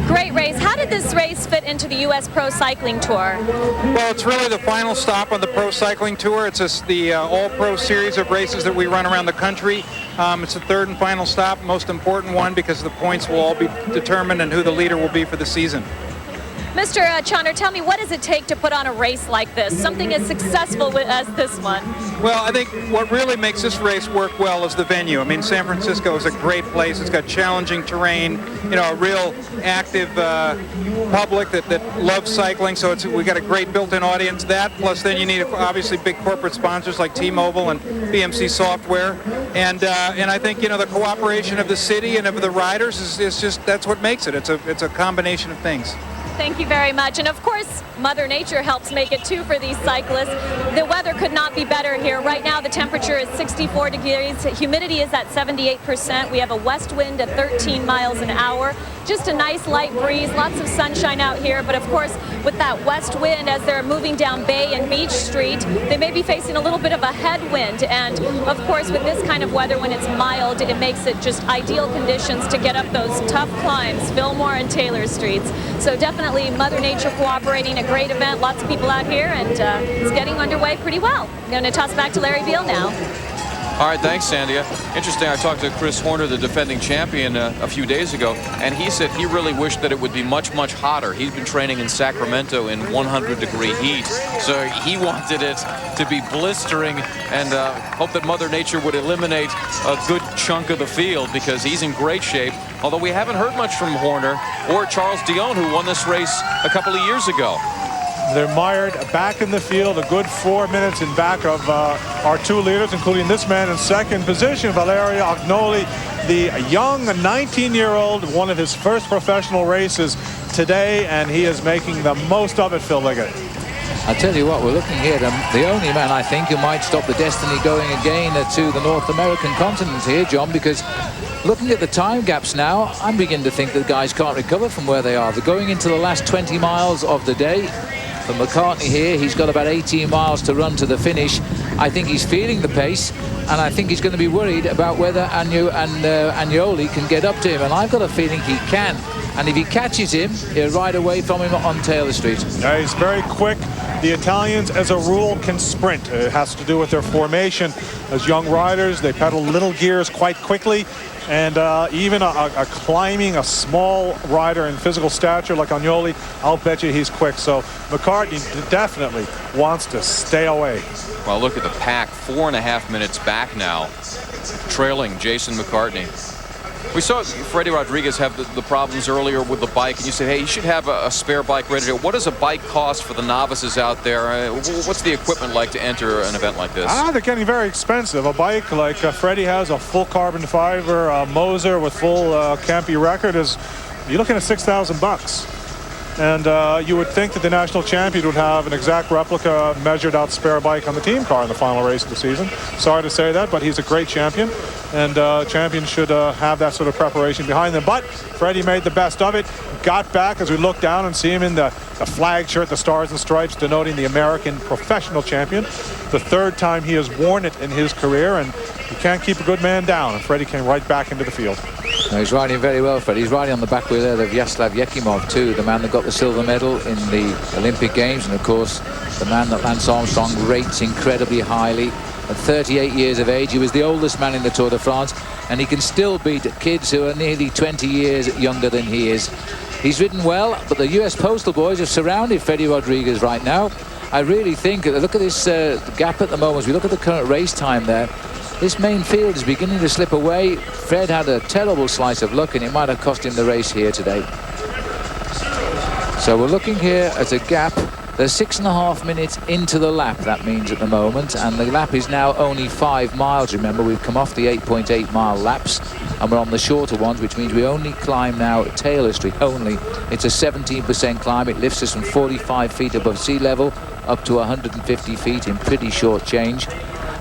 Great race. How did this race fit into the U.S. Pro Cycling Tour? Well, it's really the final stop on the Pro Cycling Tour. It's the all-pro series of races that we run around the country. It's the third and final stop, most important one, because the points will all be determined and who the leader will be for the season. Mr. Chawner, tell me, what does it take to put on a race like this, something as successful as this one? Well, I think what really makes this race work well is the venue. I mean, San Francisco is a great place. It's got challenging terrain, you know, a real active public that loves cycling. So we got a great built-in audience. That, plus then you need obviously big corporate sponsors like T-Mobile and BMC Software. And I think, you know, the cooperation of the city and of the riders is just, that's what makes it. It's a combination of things. Thank you very much. And of course, Mother Nature helps make it too for these cyclists. The weather could not be better here. Right now, the temperature is 64 degrees. Humidity is at 78%. We have a west wind at 13 miles an hour. Just a nice light breeze, lots of sunshine out here. But of course, with that west wind, as they're moving down Bay and Beach Street, they may be facing a little bit of a headwind. And of course, with this kind of weather, when it's mild, it makes it just ideal conditions to get up those tough climbs, Fillmore and Taylor Streets. So definitely definitely Mother Nature cooperating, a great event, lots of people out here, and it's getting underway pretty well. I'm going to toss it back to Larry Beal now. All right, thanks, Sandia. Interesting, I talked to Chris Horner, the defending champion, a few days ago, and he said he really wished that it would be much, much hotter. He's been training in Sacramento in 100-degree heat, so he wanted it to be blistering, and hope that Mother Nature would eliminate a good chunk of the field, because he's in great shape, although we haven't heard much from Horner or Charles Dion, who won this race a couple of years ago. They're mired back in the field, a good 4 minutes in back of our two leaders, including this man in second position, Valerio Agnoli, the young 19-year-old, one of his first professional races today, and he is making the most of it, Phil Liggett. I'll tell you what, we're looking here, the only man I think who might stop the Destiny going again to the North American continent here, John, because looking at the time gaps now, I'm beginning to think that guys can't recover from where they are. They're going into the last 20 miles of the day. For McCartney here, he's got about 18 miles to run to the finish. I think he's feeling the pace, and I think he's going to be worried about whether Agnoli can get up to him, and I've got a feeling he can. And if he catches him, he'll ride away from him on Taylor Street. Yeah, he's very quick. The Italians, as a rule, can sprint. It has to do with their formation. As young riders, they pedal little gears quite quickly. And even a climbing, a small rider in physical stature like Agnoli, I'll bet you he's quick. So McCartney definitely wants to stay away. Well, look at the pack, 4.5 minutes back now, trailing Jason McCartney. We saw Freddie Rodriguez have the problems earlier with the bike, and you said, hey, you should have a spare bike ready to go. What does a bike cost for the novices out there? What's the equipment like to enter an event like this? They're getting very expensive. A bike like Freddie has, a full carbon fiber Moser with full Campy record, you're looking at $6,000. And you would think that the national champion would have an exact replica measured out spare bike on the team car in the final race of the season. Sorry to say that, but he's a great champion, and champions should have that sort of preparation behind them. But Freddie made the best of it, got back as we look down and see him in the flag shirt, the stars and stripes, denoting the American professional champion. The third time he has worn it in his career, and you can't keep a good man down, and Freddie came right back into the field. No, he's riding very well, Fred. He's riding on the back wheel there of Yaslav Yekimov too, the man that got the silver medal in the Olympic Games, and of course the man that Lance Armstrong rates incredibly highly. At 38 years of age, he was the oldest man in the Tour de France, and he can still beat kids who are nearly 20 years younger than he is. He's ridden well, but the US Postal Boys have surrounded Freddie Rodriguez right now. I really think, look at this gap at the moment, as we look at the current race time there, this main field is beginning to slip away. Fred had a terrible slice of luck, and it might have cost him the race here today. So we're looking here at a gap. They're 6.5 minutes into the lap, that means, at the moment, and the lap is now only 5 miles. Remember, we've come off the 8.8 mile laps, and we're on the shorter ones, which means we only climb now at Taylor Street. Only. It's a 17% climb. It lifts us from 45 feet above sea level up to 150 feet in pretty short change.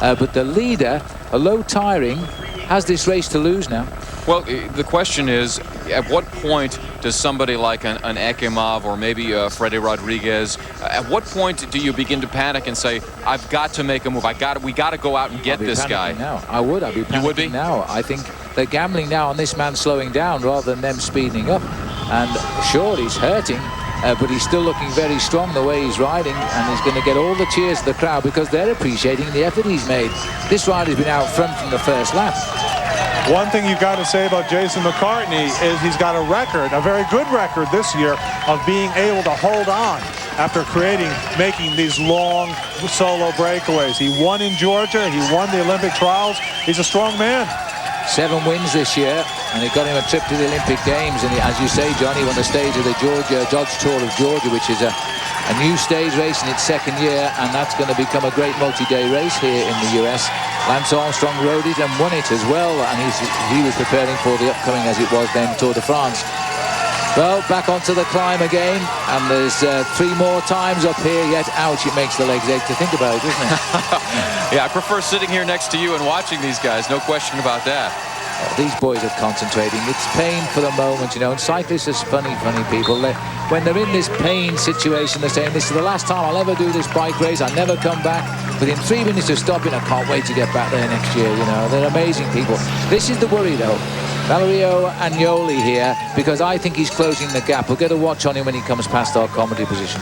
But the leader, a low tiring, has this race to lose now. Well, the question is, at what point does somebody like an Ekimov or maybe Freddie Rodriguez, at what point do you begin to panic and say, I've got to make a move, we got to go out and get this guy? Now. I'd be panicking now. I think they're gambling now on this man slowing down rather than them speeding up. And sure, he's hurting, but he's still looking very strong the way he's riding, and he's going to get all the cheers of the crowd because they're appreciating the effort he's made. This rider's been out front from the first lap. One thing you've got to say about Jason McCartney is he's got a record, a very good record this year, of being able to hold on after making these long solo breakaways. He won in Georgia, he won the Olympic trials. He's a strong man. 7 wins this year, and it got him a trip to the Olympic Games. And as you say, John, he won the stage of the Dodge Tour of Georgia, which is a new stage race in its second year, and that's going to become a great multi-day race here in the US. Lance Armstrong rode it and won it as well, and he was preparing for the upcoming, as it was then, Tour de France. Well, back onto the climb again, and there's 3 more times up here, yet ouch, it makes the legs ache to think about it, doesn't it? Yeah, I prefer sitting here next to you and watching these guys, no question about that. These boys are concentrating. It's pain for the moment, you know, and cyclists are funny people. When they're in this pain situation, they're saying, this is the last time I'll ever do this bike race, I'll never come back. Within 3 minutes of stopping, I can't wait to get back there next year, you know. They're amazing people. This is the worry, though. Valerio Agnoli here, because I think he's closing the gap. We'll get a watch on him when he comes past our commentary position.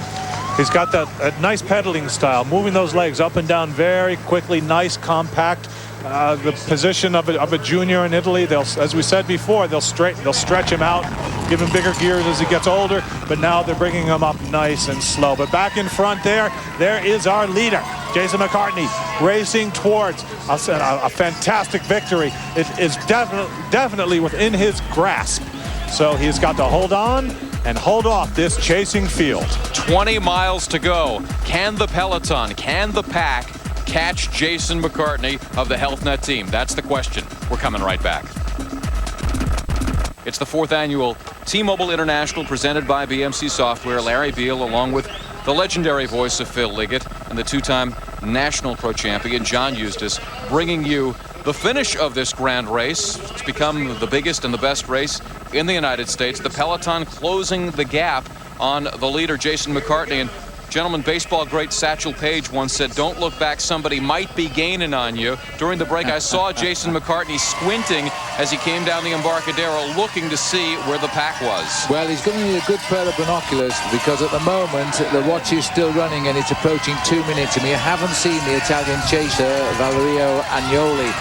He's got that nice pedaling style, moving those legs up and down very quickly, nice, compact. The position of a junior in Italy, as we said before, they'll stretch him out, give him bigger gears as he gets older, but now they're bringing him up nice and slow. But back in front there is our leader, Jason McCartney, racing towards a fantastic victory. It is definitely within his grasp. So he's got to hold on and hold off this chasing field. 20 miles to go. Can the peloton, can the pack catch Jason McCartney of the Health Net team? That's the question. We're coming right back. It's the 4th annual T-Mobile International presented by BMC Software. Larry Beal, along with the legendary voice of Phil Liggett and the 2-time National Pro Champion John Eustace, bringing you the finish of this grand race. It's become the biggest and the best race in the United States. The peloton closing the gap on the leader, Jason McCartney. And gentleman, baseball great Satchel Paige once said, "Don't look back, somebody might be gaining on you." During the break, I saw Jason McCartney squinting as he came down the Embarcadero, looking to see where the pack was. Well, he's going to need a good pair of binoculars, because at the moment the watch is still running and it's approaching 2 minutes, and we haven't seen the Italian chaser Valerio Agnoli.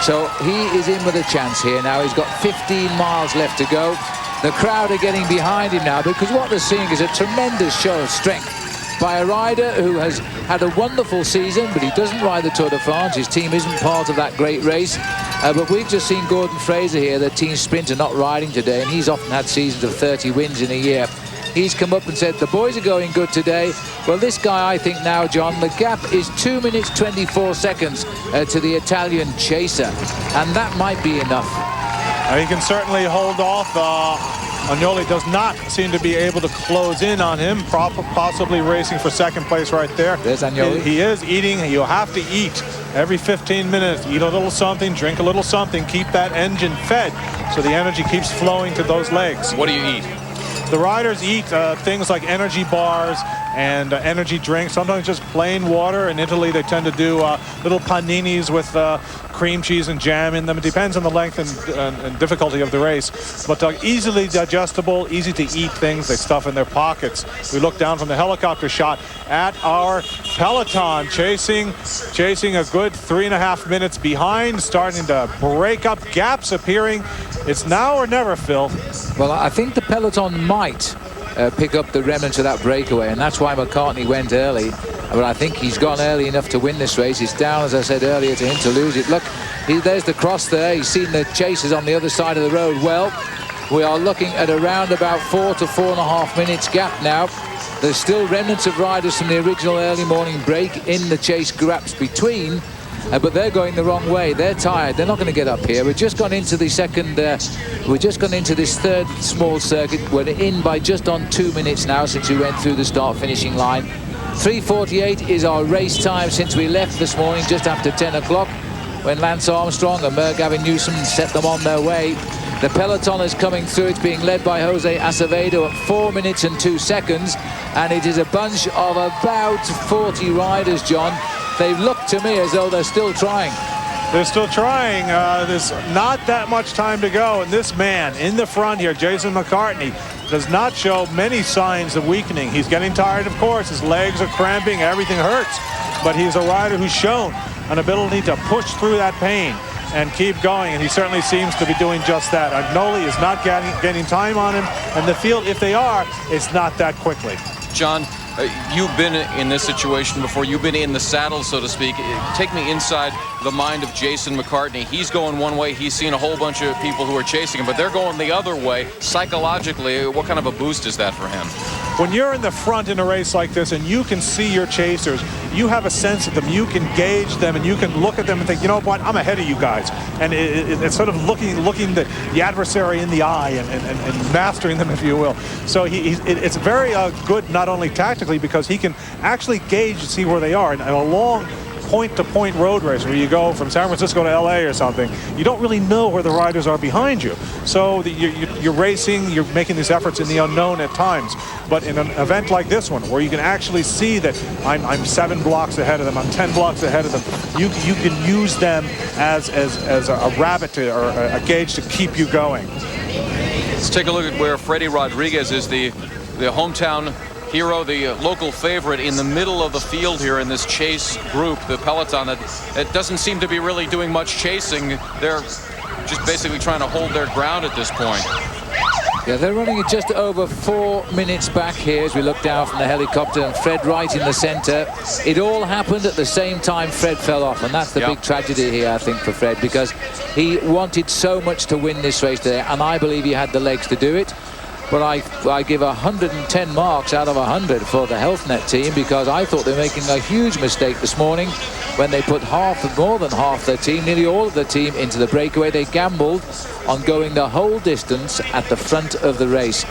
So he is in with a chance here now. He's got 15 miles left to go. The crowd are getting behind him now, because what they're seeing is a tremendous show of strength by a rider who has had a wonderful season, but he doesn't ride the Tour de France. His team isn't part of that great race. But we've just seen Gordon Fraser here, the team sprinter, not riding today, and he's often had seasons of 30 wins in a year. He's come up and said, the boys are going good today. Well, this guy, I think now, John, the gap is 2 minutes 24 seconds to the Italian chaser, and that might be enough. He can certainly hold off. Agnoli does not seem to be able to close in on him, possibly racing for second place right there. There's Agnoli. He is eating. You have to eat every 15 minutes. Eat a little something, drink a little something, keep that engine fed so the energy keeps flowing to those legs. What do you eat? The riders eat things like energy bars and energy drinks, sometimes just plain water. In Italy, they tend to do little paninis with cream cheese and jam in them. It depends on the length and difficulty of the race. But easily digestible, easy to eat things they stuff in their pockets. We look down from the helicopter shot at our peloton, chasing a good 3.5 minutes behind, starting to break up gaps appearing. It's now or never, Phil. Well, I think the peloton might pick up the remnants of that breakaway, and that's why McCartney went early. But I think he's gone early enough to win this race. It's down, as I said earlier, to him to lose it. Look, there's the cross there. He's seen the chasers on the other side of the road. Well, we are looking at around about 4 to 4.5 minutes gap now. There's still remnants of riders from the original early morning break in the chase gaps between. But they're going the wrong way. They're tired. They're not going to get up here. We've just gone into the second. We've just gone into this third small circuit. We're in by just on 2 minutes now since we went through the start-finishing line. 3:48 is our race time since we left this morning, just after 10 o'clock, when Lance Armstrong and Gavin Newsom set them on their way. The peloton is coming through. It's being led by Jose Acevedo at 4 minutes and 2 seconds, and it is a bunch of about 40 riders, John. They look to me as though they're still trying. They're still trying. There's not that much time to go, and this man in the front here, Jason McCartney, does not show many signs of weakening. He's getting tired, of course. His legs are cramping. Everything hurts. But he's a rider who's shown an ability to push through that pain and keep going, and he certainly seems to be doing just that. Agnoli is not getting time on him, and the field, if they are, it's not that quickly. John, you've been in this situation before. You've been in the saddle, so to speak. Take me inside the mind of Jason McCartney. He's going one way. He's seen a whole bunch of people who are chasing him, but they're going the other way. Psychologically, what kind of a boost is that for him? When you're in the front in a race like this and you can see your chasers, you have a sense of them, you can gauge them, and you can look at them and think, you know what, I'm ahead of you guys. And it's sort of looking the adversary in the eye and mastering them, if you will. So it's very good, not only tactically, because he can actually gauge and see where they are. And a long point-to-point road race where you go from San Francisco to LA or something, you don't really know where the riders are behind you. So you're racing, you're making these efforts in the unknown at times. But in an event like this one, where you can actually see that I'm 7 blocks ahead of them, I'm 10 blocks ahead of them, you can use them as a rabbit or a gauge to keep you going. Let's take a look at where Freddie Rodriguez is, the hometown hero, the local favorite, in the middle of the field here in this chase group, the peloton. It doesn't seem to be really doing much chasing. They're just basically trying to hold their ground at this point. Yeah, they're running it just over 4 minutes back here as we look down from the helicopter, and Fred right in the center. It all happened at the same time Fred fell off, and that's the big tragedy here, I think, for Fred, because he wanted so much to win this race today, and I believe he had the legs to do it. But I give 110 marks out of 100 for the Health Net team, because I thought they were making a huge mistake this morning when they put more than half their team, nearly all of the team, into the breakaway. They gambled on going the whole distance at the front of the race.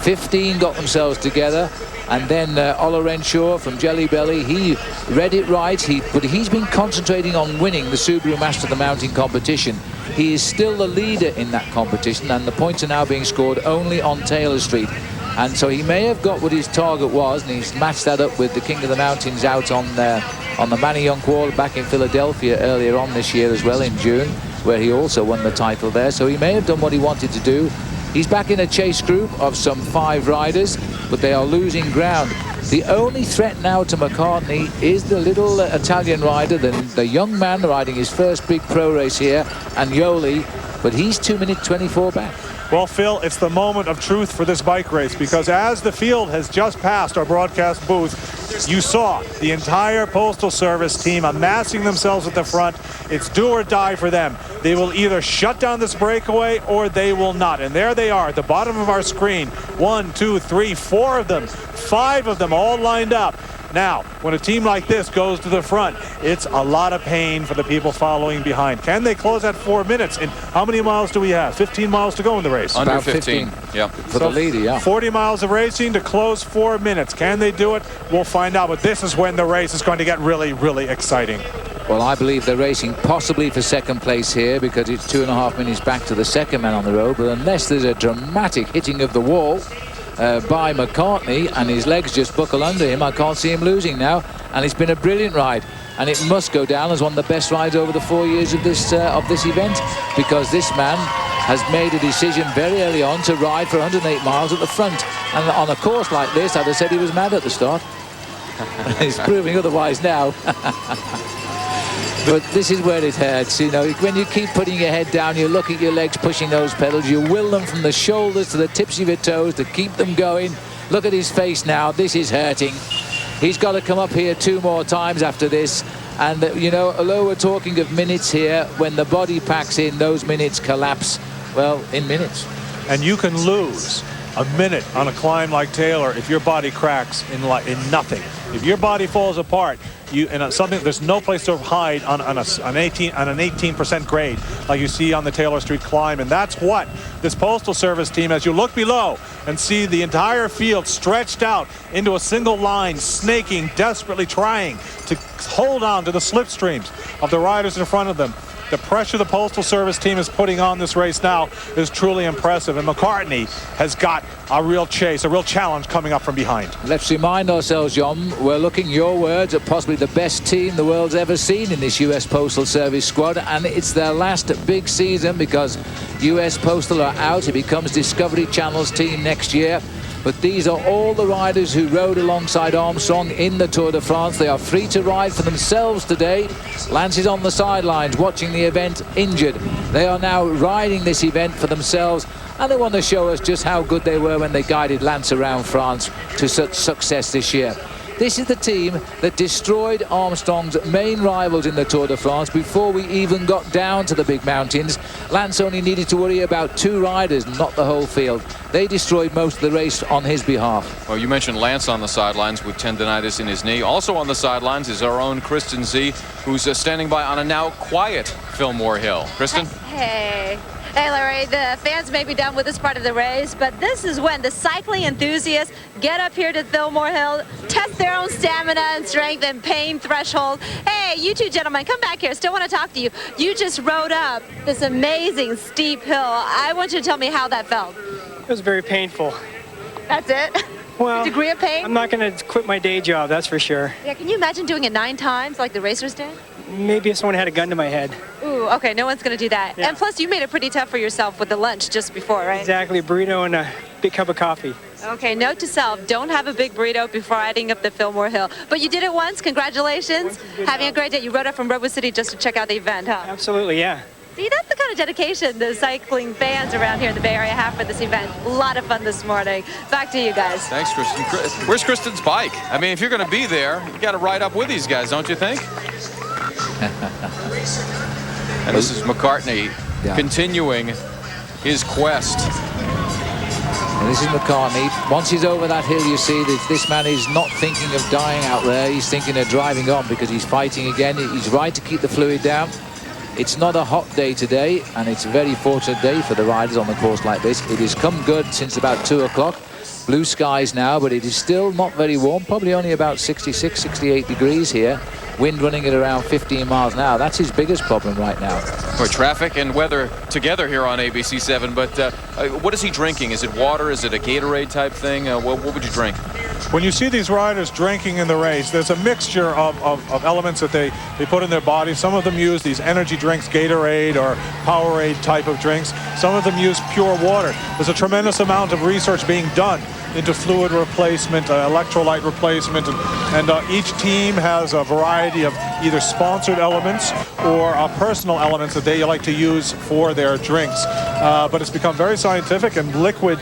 15 got themselves together, and then Ola Renshaw from Jelly Belly, he read it right, but he's been concentrating on winning the Subaru Master of the Mountain competition. He is still the leader in that competition, and the points are now being scored only on Taylor Street. And so he may have got what his target was, and he's matched that up with the King of the Mountains out on the Manayunk Wall back in Philadelphia earlier on this year as well, in June, where he also won the title there. So he may have done what he wanted to do. He's back in a chase group of some 5 riders, but they are losing ground. The only threat now to McCartney is the little Italian rider, the young man riding his first big pro race here, Agnoli, but he's 2 minutes 24 back. Well, Phil, it's the moment of truth for this bike race, because as the field has just passed our broadcast booth, you saw the entire Postal Service team amassing themselves at the front. It's do or die for them. They will either shut down this breakaway or they will not. And there they are at the bottom of our screen. 1, 2, 3, 4 of them, 5 of them all lined up. Now, when a team like this goes to the front, it's a lot of pain for the people following behind. Can they close at 4 minutes? And how many miles do we have? 15 miles to go in the race. Under About 15. Yeah. For the leader, yeah. 40 miles of racing to close 4 minutes. Can they do it? We'll find out. But this is when the race is going to get really, really exciting. Well, I believe they're racing possibly for second place here, because it's 2.5 minutes back to the second man on the road. But unless there's a dramatic hitting of the wall by McCartney and his legs just buckle under him, I can't see him losing now. And it's been a brilliant ride, and it must go down as one of the best rides over the 4 years of this event, because this man has made a decision very early on to ride for 108 miles at the front. And on a course like this, I'd have said he was mad at the start. He's proving otherwise now. But this is where it hurts, you know, when you keep putting your head down, you look at your legs pushing those pedals, you will them from the shoulders to the tips of your toes to keep them going. Look at his face now. This is hurting. He's got to come up here 2 more times after this. And, you know, although we're talking of minutes here, when the body packs in, those minutes collapse, well, in minutes. And you can lose a minute on a climb like Taylor if your body cracks in nothing. If your body falls apart, there's no place to hide on an 18% grade like you see on the Taylor Street climb. And that's what this Postal Service team, as you look below and see the entire field stretched out into a single line, snaking, desperately trying to hold on to the slipstreams of the riders in front of them. The pressure the Postal Service team is putting on this race now is truly impressive. And McCartney has got a real chase, a real challenge coming up from behind. Let's remind ourselves, John, we're looking, your words, at possibly the best team the world's ever seen in this U.S. Postal Service squad. And it's their last big season, because U.S. Postal are out. It becomes Discovery Channel's team next year. But these are all the riders who rode alongside Armstrong in the Tour de France. They are free to ride for themselves today. Lance is on the sidelines watching the event, injured. They are now riding this event for themselves, and they want to show us just how good they were when they guided Lance around France to such success this year. This is the team that destroyed Armstrong's main rivals in the Tour de France before we even got down to the big mountains. Lance only needed to worry about 2 riders, not the whole field. They destroyed most of the race on his behalf. Well, you mentioned Lance on the sidelines with tendonitis in his knee. Also on the sidelines is our own Kristen Z, who's standing by on a now quiet Fillmore Hill. Kristen? Hey. Hey, Larry, the fans may be done with this part of the race, but this is when the cycling enthusiasts get up here to Fillmore Hill, test their own stamina and strength and pain threshold. Hey, you two gentlemen, come back here. Still want to talk to you. You just rode up this amazing steep hill. I want you to tell me how that felt. It was very painful. That's it? Well, degree of pain? I'm not going to quit my day job, that's for sure. Yeah, can you imagine doing it 9 times like the racers did? Maybe if someone had a gun to my head. Ooh, okay, no one's going to do that. Yeah. And plus, you made it pretty tough for yourself with the lunch just before, right? Exactly, a burrito and a big cup of coffee. Okay, note to self, don't have a big burrito before riding up the Fillmore Hill. But you did it once, congratulations. Having a great day. You rode up from Redwood City just to check out the event, huh? Absolutely, yeah. See, that's the kind of dedication the cycling fans around here in the Bay Area have for this event. A lot of fun this morning. Back to you guys. Thanks, Kristen. Where's Kristen's bike? I mean, if you're going to be there, you got to ride up with these guys, don't you think? And this is McCartney continuing his quest. And this is McCartney. Once he's over that hill, you see that this man is not thinking of dying out there. He's thinking of driving on because he's fighting again. He's right to keep the fluid down. It's not a hot day today, and it's a very fortunate day for the riders on the course like this. It has come good since about 2 o'clock. Blue skies now, but it is still not very warm, probably only about 66, 68 degrees here. Wind running at around 15 miles an hour. That's his biggest problem right now. For traffic and weather together here on ABC7, but what is he drinking? Is it water? Is it a Gatorade type thing? What would you drink? When you see these riders drinking in the race, there's a mixture of elements that they put in their body. Some of them use these energy drinks, Gatorade or Powerade type of drinks. Some of them use pure water. There's a tremendous amount of research being done into fluid replacement, electrolyte replacement, and each team has a variety of either sponsored elements or personal elements that they like to use for their drinks. But it's become very scientific, and liquid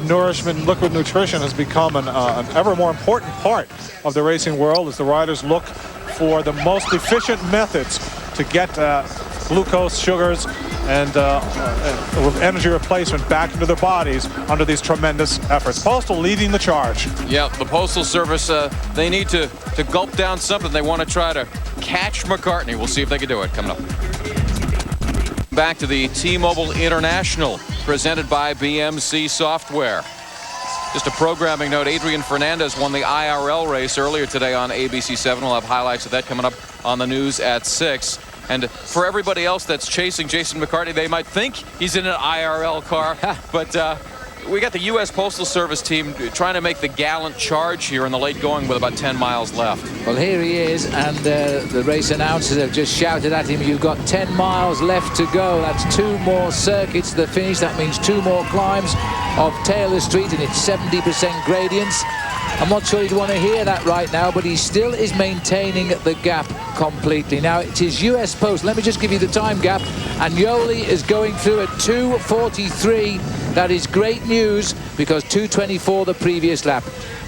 nourishment, liquid nutrition has become an ever more important part of the racing world as the riders look for the most efficient methods to get glucose, sugars, and energy replacement back into their bodies under these tremendous efforts. Postal leading the charge. Yeah, the Postal Service, they need to gulp down something. They want to try to catch McCartney. We'll see if they can do it. Coming up. Back to the T-Mobile International, presented by BMC Software. Just a programming note, Adrian Fernandez won the IRL race earlier today on ABC7. We'll have highlights of that coming up on the news at 6. And for everybody else that's chasing Jason McCartney, they might think he's in an IRL car, but we got the U.S. Postal Service team trying to make the gallant charge here in the late going with about 10 miles left. Well, here he is, and the race announcers have just shouted at him, you've got 10 miles left to go. That's 2 more circuits to the finish. That means 2 more climbs of Taylor Street, and it's 70% gradients. I'm not sure he'd want to hear that right now, but he still is maintaining the gap completely. Now, it is US Post. Let me just give you the time gap. And Yoli is going through at 2:43. That is great news because 2:24 the previous lap.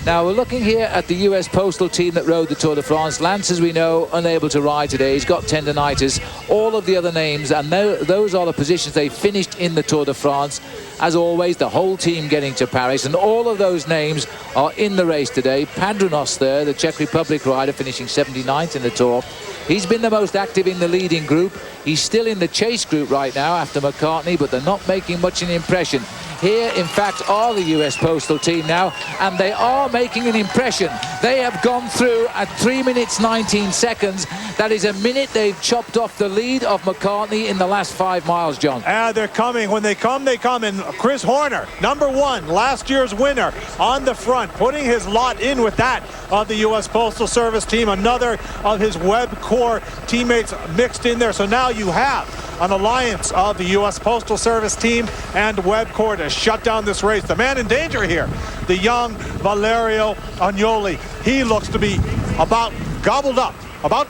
Now, we're looking here at the US Postal team that rode the Tour de France. Lance, as we know, unable to ride today. He's got tendinitis. All of the other names, and those are the positions they finished in the Tour de France. As always, the whole team getting to Paris, and all of those names are in the race today. Padrunos there, the Czech Republic rider, finishing 79th in the Tour. He's been the most active in the leading group. He's still in the chase group right now after McCartney, but they're not making much an impression. Here, in fact, are the US Postal team now, and they are making an impression. They have gone through at 3 minutes 19 seconds. That is a minute they've chopped off the lead of McCartney in the last 5 miles, John. They're coming. When they come, they come. And Chris Horner, #1, last year's winner, on the front, putting his lot in with that of the U.S. Postal Service team. Another of his WebCore teammates mixed in there. So now you have an alliance of the U.S. Postal Service team and WebCore to shut down this race. The man in danger here, the young Valerio Agnoli. He looks to be about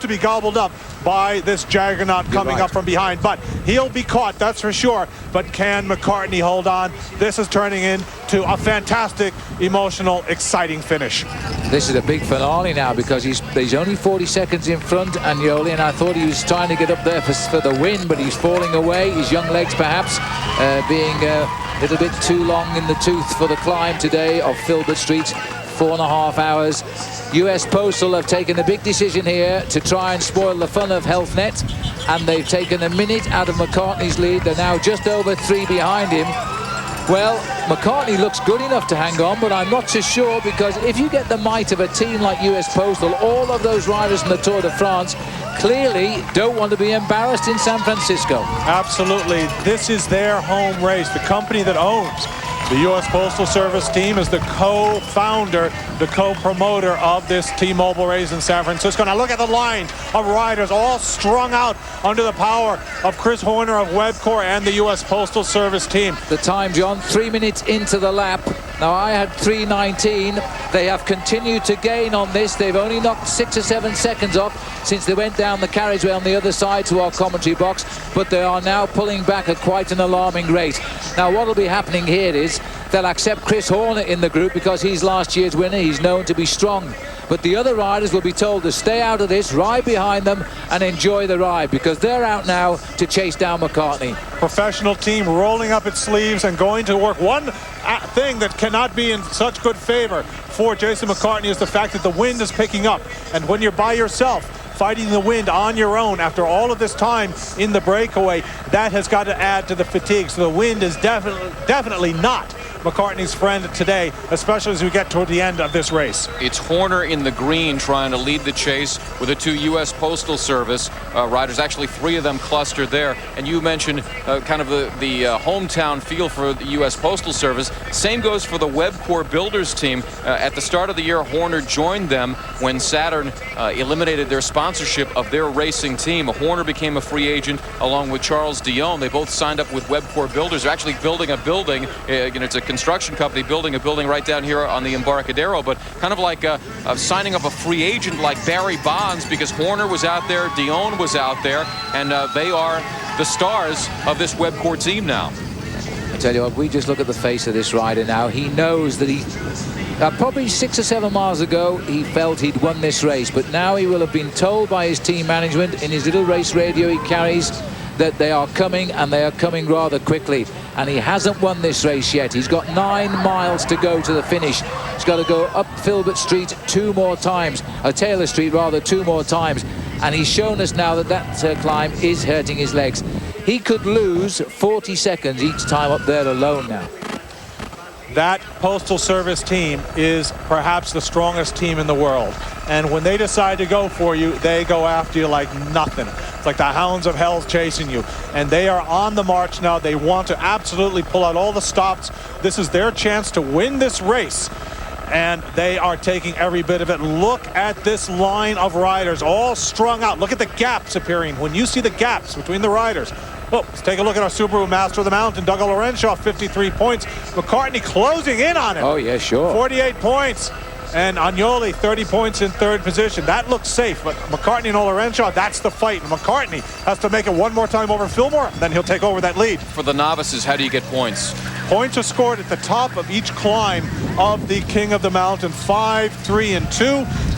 to be gobbled up by this juggernaut coming up from behind. But he'll be caught, that's for sure. But can McCartney hold on? This is turning into a fantastic, emotional, exciting finish. This is a big finale now because he's only 40 seconds in front, Agnoli, and I thought he was trying to get up there for the win, but he's falling away. His young legs perhaps being a little bit too long in the tooth for the climb today of Filbert Street. 4.5 hours. US Postal have taken a big decision here to try and spoil the fun of HealthNet. and they've taken a minute out of McCartney's lead. They're now just over 3 behind him. Well, McCartney looks good enough to hang on, but I'm not so sure, because if you get the might of a team like US Postal, all of those riders from the Tour de France clearly don't want to be embarrassed in San Francisco. Absolutely. This is their home race. The company that owns the U.S. Postal Service team is the co-founder, the co-promoter of this T-Mobile race in San Francisco. Now look at the line of riders all strung out under the power of Chris Horner of Webcor and the U.S. Postal Service team. The time, John, 3 minutes into the lap. Now, I had 3:19. They have continued to gain on this. They've only knocked 6 or 7 seconds off since they went down the carriageway on the other side to our commentary box, but they are now pulling back at quite an alarming rate. Now, what will be happening here is they'll accept Chris Horner in the group because he's last year's winner. He's known to be strong. But the other riders will be told to stay out of this, ride behind them, and enjoy the ride, because they're out now to chase down McCartney. Professional team rolling up its sleeves and going to work. One thing that cannot be in such good favor for Jason McCartney is the fact that the wind is picking up. And when you're by yourself, fighting the wind on your own after all of this time in the breakaway, that has got to add to the fatigue. So the wind is definitely not McCartney's friend today, especially as we get toward the end of this race. It's Horner in the green trying to lead the chase with the 2 U.S. Postal Service riders. Actually, 3 of them clustered there. And you mentioned kind of the hometown feel for the U.S. Postal Service. Same goes for the Webcor Builders team. At the start of the year, Horner joined them when Saturn eliminated their sponsorship of their racing team. Horner became a free agent along with Charles Dion. They both signed up with Webcor Builders. They're actually building a building. It's a construction company building a building right down here on the Embarcadero, but kind of like signing up a free agent like Barry Bonds, because Horner was out there, Dion was out there, and they are the stars of this Webcor team now. I tell you what, we just look at the face of this rider now. He knows that he probably 6 or 7 miles ago he felt he'd won this race, but now he will have been told by his team management in his little race radio he carries that they are coming, and they are coming rather quickly. And he hasn't won this race yet. He's got 9 miles to go to the finish. He's got to go up Filbert Street 2 more times, Taylor Street rather, 2 more times. And he's shown us now that that climb is hurting his legs. He could lose 40 seconds each time up there alone now. That Postal Service team is perhaps the strongest team in the world. And when they decide to go for you, they go after you like nothing. It's like the hounds of hell chasing you. And they are on the march now. They want to absolutely pull out all the stops. This is their chance to win this race. And they are taking every bit of it. Look at this line of riders all strung out. Look at the gaps appearing. When you see the gaps between the riders. Oh, let's take a look at our Subaru Master of the Mountain, Doug Laurenshaw, 53 points. McCartney closing in on him. Oh, yeah, sure. 48 points. And Agnoli, 30 points in 3rd position. That looks safe, but McCartney and Laurenshaw, that's the fight. And McCartney has to make it one more time over Fillmore, then he'll take over that lead. For the novices, how do you get points? Points are scored at the top of each climb of the King of the Mountain. 5, 3, and 2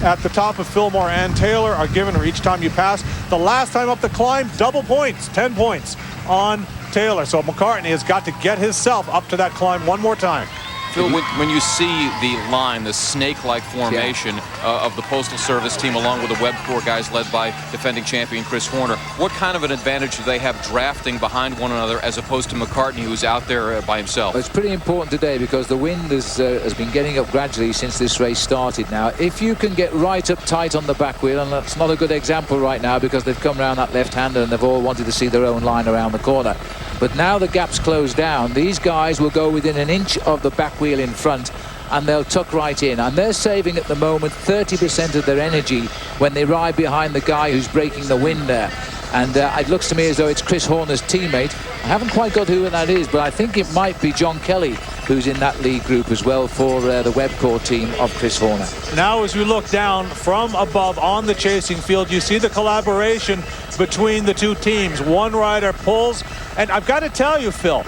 at the top of Fillmore and Taylor are given for each time you pass. The last time up the climb, double points, 10 points on Taylor. So McCartney has got to get himself up to that climb one more time. Phil, when you see the line, the snake-like formation of the Postal Service team along with the Webcor guys led by defending champion Chris Horner, what kind of an advantage do they have drafting behind one another as opposed to McCartney, who's out there by himself? It's pretty important today because the wind has been getting up gradually since this race started now. If you can get right up tight on the back wheel, and that's not a good example right now because they've come around that left-hander and they've all wanted to see their own line around the corner. But now the gap's closed down. These guys will go within an inch of the back wheel in front and they'll tuck right in. And they're saving at the moment 30% of their energy when they ride behind the guy who's breaking the wind there. And it looks to me as though it's Chris Horner's teammate. I haven't quite got who that is, but I think it might be John Kelly who's in that lead group as well for the Webcor team of Chris Horner. Now as we look down from above on the chasing field, you see the collaboration between the two teams. One rider pulls, and I've got to tell you, Phil,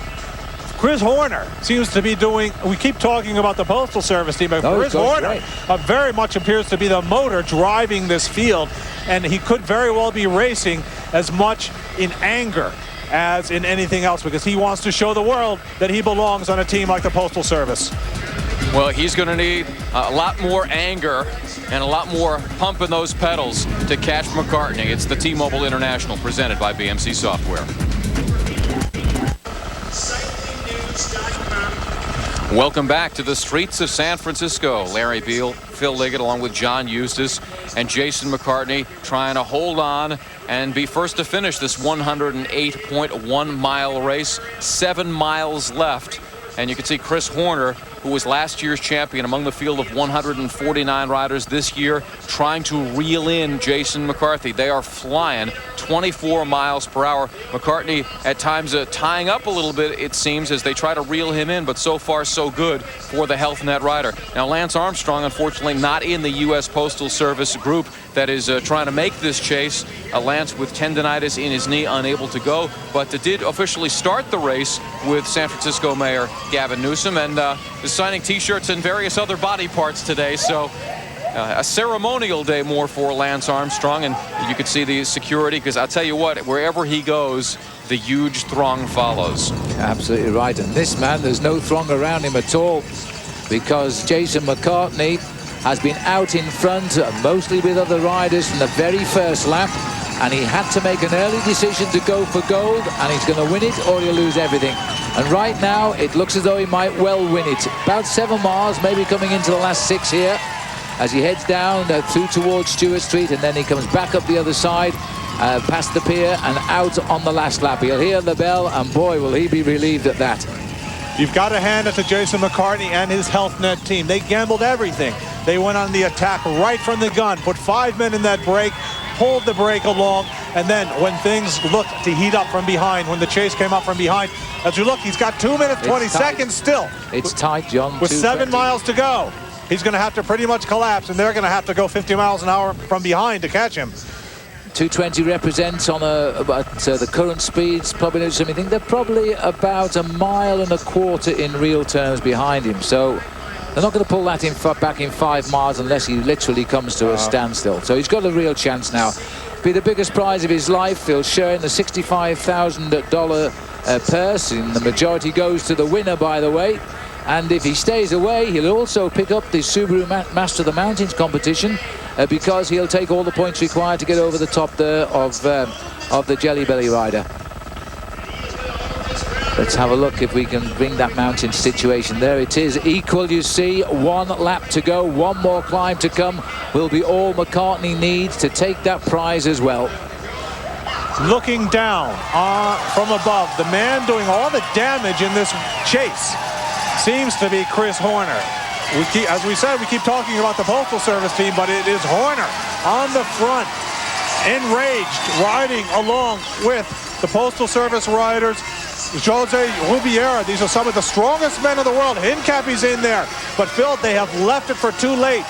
Chris Horner seems to be doing, we keep talking about the Postal Service team, but Chris Horner very much appears to be the motor driving this field, and he could very well be racing as much in anger as in anything else because he wants to show the world that he belongs on a team like the Postal Service. Well, he's going to need a lot more anger and a lot more pump in those pedals to catch McCartney. It's the T-Mobile International presented by BMC Software. Welcome back to the streets of San Francisco. Larry Beal, Phil Liggett, along with John Eustace and Jason McCartney trying to hold on and be first to finish this 108.1 mile race. 7 miles left. And you can see Chris Horner, who was last year's champion among the field of 149 riders this year, trying to reel in Jason McCarthy. They are flying 24 miles per hour. McCartney at times tying up a little bit, it seems, as they try to reel him in, but so far so good for the Health Net rider. Now, Lance Armstrong, unfortunately, not in the U.S. Postal Service group that is trying to make this chase. Lance with tendonitis in his knee, unable to go, but did officially start the race with San Francisco Mayor Gavin Newsom, and is signing T-shirts and various other body parts today. So a ceremonial day more for Lance Armstrong, and you can see the security, because I'll tell you what, wherever he goes, the huge throng follows. Absolutely right. And this man, there's no throng around him at all, because Jason McCartney has been out in front, mostly with other riders from the very first lap, and he had to make an early decision to go for gold, and he's going to win it or he'll lose everything. And right now it looks as though he might well win it. About 7 miles, maybe coming into the last 6 here, as he heads down through towards Stewart Street, and then he comes back up the other side, past the pier and out on the last lap. He'll hear the bell, and boy, will he be relieved at that. You've got to hand it to Jason McCartney and his Health Net team. They gambled everything. They went on the attack right from the gun, put 5 men in that break, pulled the break along, and then when things looked to heat up from behind, when the chase came up from behind, as you look, he's got 2 minutes, 20 seconds still. It's tight, John. With 7 miles to go. He's going to have to pretty much collapse, and they're going to have to go 50 miles an hour from behind to catch him. 220 represents on the current speeds. Probably knows something. They're probably about 1.25 miles in real terms behind him. So they're not going to pull that back in 5 miles unless he literally comes to a standstill. So he's got a real chance now. Be the biggest prize of his life. He'll share in the $65,000 purse, and the majority goes to the winner, by the way. And if he stays away, he'll also pick up the Subaru Master of the Mountains competition, because he'll take all the points required to get over the top there of the Jelly Belly rider. Let's have a look if we can bring that mountain situation. There it is, equal, you see. 1 lap to go, 1 more climb to come. Will be all McCartney needs to take that prize as well. Looking down from above, the man doing all the damage in this chase seems to be Chris Horner. As we said, we keep talking about the Postal Service team, but it is Horner on the front, enraged, riding along with the Postal Service riders. Jose Rubiera, these are some of the strongest men in the world. Hincapie's in there, but Phil, they have left it for too late.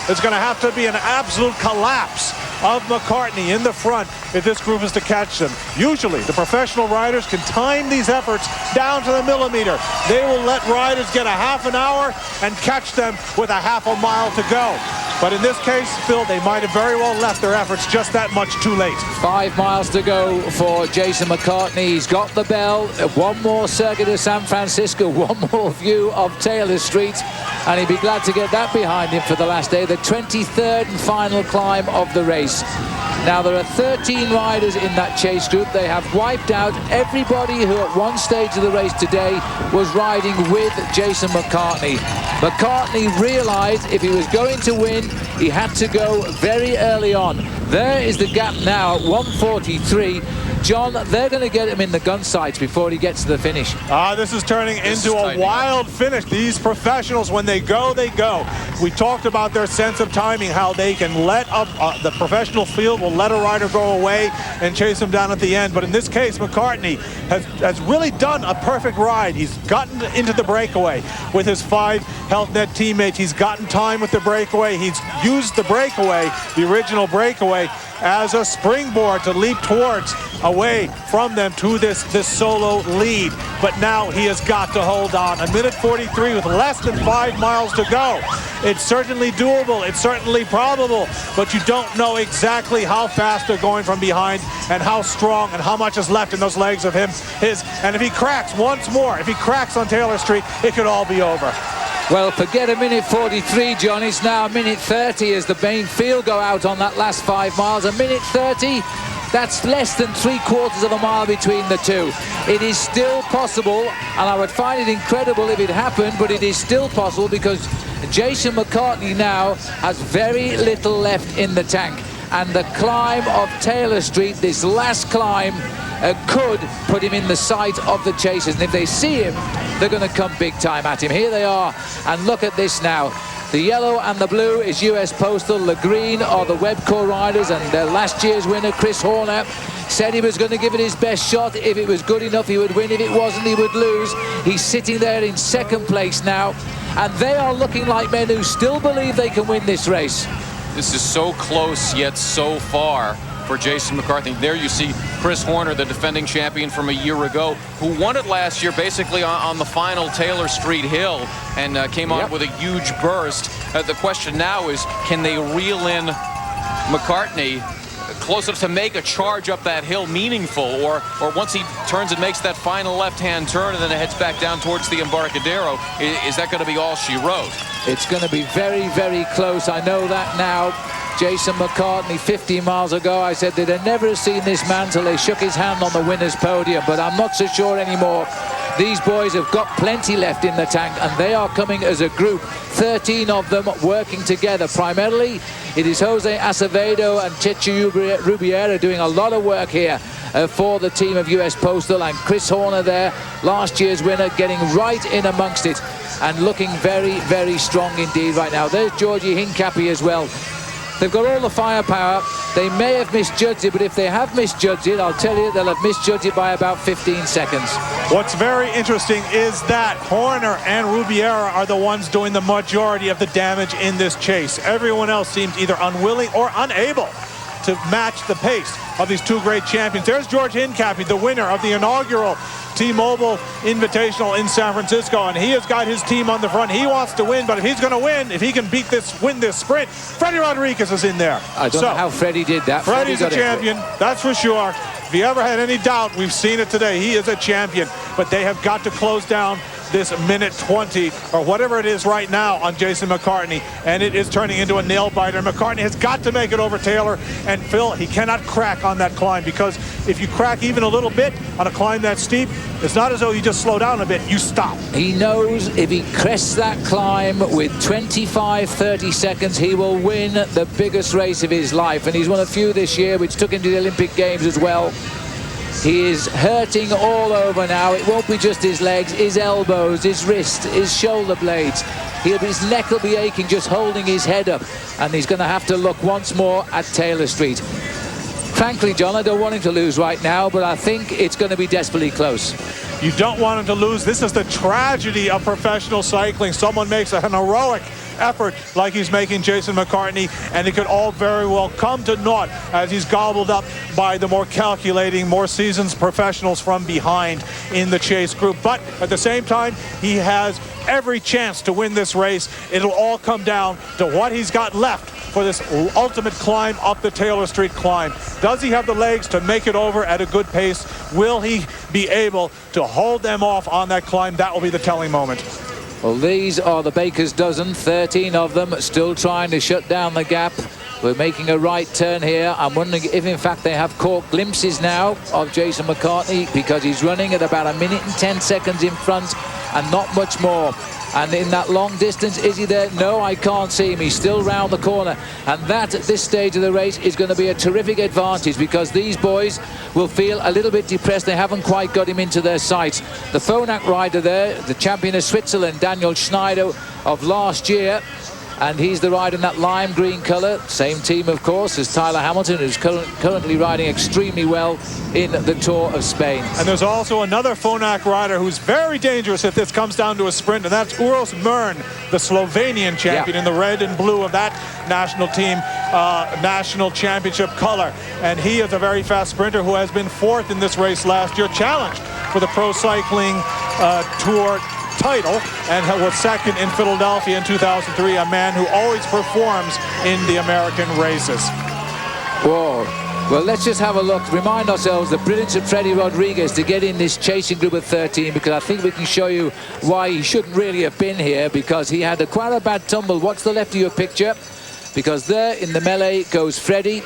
It's going to have to be an absolute collapse of McCartney in the front if this group is to catch them. Usually, the professional riders can time these efforts down to the millimeter. They will let riders get a half an hour and catch them with a half a mile to go. But in this case, Phil, they might have very well left their efforts just that much too late. 5 miles to go for Jason McCartney. He's got the bell. 1 more circuit of San Francisco, 1 more view of Taylor Street, and he'd be glad to get that behind him for the last day, the 23rd and final climb of the race. Now, there are 13 riders in that chase group. They have wiped out everybody who at one stage of the race today was riding with Jason McCartney. McCartney realized if he was going to win, he had to go very early on. There is the gap now at 1:43. John, they're going to get him in the gun sights before he gets to the finish. This is turning into a wild finish. These professionals, when they go, they go. We talked about their sense of timing, how they can let up, the professional field will let a rider go away and chase him down at the end. But in this case, McCartney has really done a perfect ride. He's gotten into the breakaway with his 5 Health Net teammates. He's gotten time with the breakaway. He's used the breakaway, the original breakaway, as a springboard to leap towards, away from them to this solo lead. But now he has got to hold on. 1:43 with less than 5 miles to go. It's certainly doable. It's certainly probable, but you don't know exactly how fast they're going from behind and how strong and how much is left in those legs of him. And if he cracks once more, if he cracks on Taylor Street, it could all be over. Well, forget a minute 43, John. It's now a minute 30 as the main field go out on that last 5 miles. A minute 30, that's less than 3/4 of a mile between the two. It is still possible, and I would find it incredible if it happened, but it is still possible because Jason McCartney now has very little left in the tank. And the climb of Taylor Street, this last climb, could put him in the sight of the chasers. And if they see him, they're going to come big time at him. Here they are, and look at this now. The yellow and the blue is US Postal. The green are the Webco riders, and their last year's winner, Chris Horner, said he was going to give it his best shot. If it was good enough, he would win. If it wasn't, he would lose. He's sitting there in second place now, and they are looking like men who still believe they can win this race. This is so close, yet so far for Jason McCartney. There you see Chris Horner, the defending champion from a year ago, who won it last year basically on the final Taylor Street hill and came on with a huge burst. The question now is, can they reel in McCartney close enough to make a charge up that hill meaningful, or once he turns and makes that final left-hand turn and then heads back down towards the Embarcadero, is that going to be all she wrote? It's going to be very, very close. I know that now. Jason McCartney, 15 miles ago, I said they'd never have seen this man till they shook his hand on the winner's podium, but I'm not so sure anymore. These boys have got plenty left in the tank, and they are coming as a group, 13 of them working together. Primarily, it is Jose Acevedo and Chechu Rubiera doing a lot of work here for the team of US Postal, and Chris Horner there, last year's winner, getting right in amongst it and looking very, very strong indeed right now. There's Georgie Hincapie as well. They've got all the firepower. They may have misjudged it, but if they have misjudged it, I'll tell you, they'll have misjudged it by about 15 seconds. What's very interesting is that Horner and Rubiera are the ones doing the majority of the damage in this chase. Everyone else seems either unwilling or unable to match the pace of these two great champions. There's George Hincapie, the winner of the inaugural T-Mobile Invitational in San Francisco, and he has got his team on the front. He wants to win, but if he's going to win, if he can win this sprint, Freddie Rodriguez is in there. I don't know how Freddie did that. Freddie's a champion, that's for sure. If you ever had any doubt, we've seen it today. He is a champion, but they have got to close down this minute 20 or whatever it is right now on Jason McCartney, and it is turning into a nail biter. McCartney has got to make it over Taylor, and Phil, he cannot crack on that climb, because if you crack even a little bit on a climb that steep, it's not as though you just slow down a bit, you stop. He knows if he crests that climb with 25-30 seconds, he will win the biggest race of his life, and he's won a few this year, which took him to the Olympic Games as well. He is hurting all over now. It won't be just his legs, his elbows, his wrist, his shoulder blades. His neck will be aching just holding his head up, and he's going to have to look once more at Taylor Street. Frankly, John, I don't want him to lose right now, but I think it's going to be desperately close. You don't want him to lose. This is the tragedy of professional cycling. Someone makes an heroic effort like he's making Jason McCartney, and it could all very well come to naught as he's gobbled up by the more calculating, more seasoned professionals from behind in the chase group. But at the same time, he has every chance to win this race. It'll all come down to what he's got left for this ultimate climb up the Taylor Street climb. Does he have the legs to make it over at a good pace? Will he be able to hold them off on that climb? That will be the telling moment. Well, these are the baker's dozen, 13 of them still trying to shut down the gap. We're making a right turn here. I'm wondering if in fact they have caught glimpses now of Jason McCartney, because he's running at about 1 minute and 10 seconds in front and not much more. And in that long distance, is he there? No, I can't see him. He's still round the corner. And that, at this stage of the race, is going to be a terrific advantage, because these boys will feel a little bit depressed. They haven't quite got him into their sights. The Phonak rider there, the champion of Switzerland, Daniel Schneider of last year, and he's the rider in that lime green colour. Same team, of course, as Tyler Hamilton, who's currently riding extremely well in the Tour of Spain. And there's also another Phonak rider who's very dangerous if this comes down to a sprint, and that's Uros Mern, the Slovenian champion in the red and blue of that national team, national championship color. And he is a very fast sprinter who has been fourth in this race last year, challenged for the Pro Cycling Tour title, and was second in Philadelphia in 2003, a man who always performs in the American races. Whoa. Well, let's just have a look. Remind ourselves the brilliance of Freddie Rodriguez to get in this chasing group of 13, because I think we can show you why he shouldn't really have been here, because he had quite a bad tumble. Watch the left of your picture, because there in the melee goes Freddie,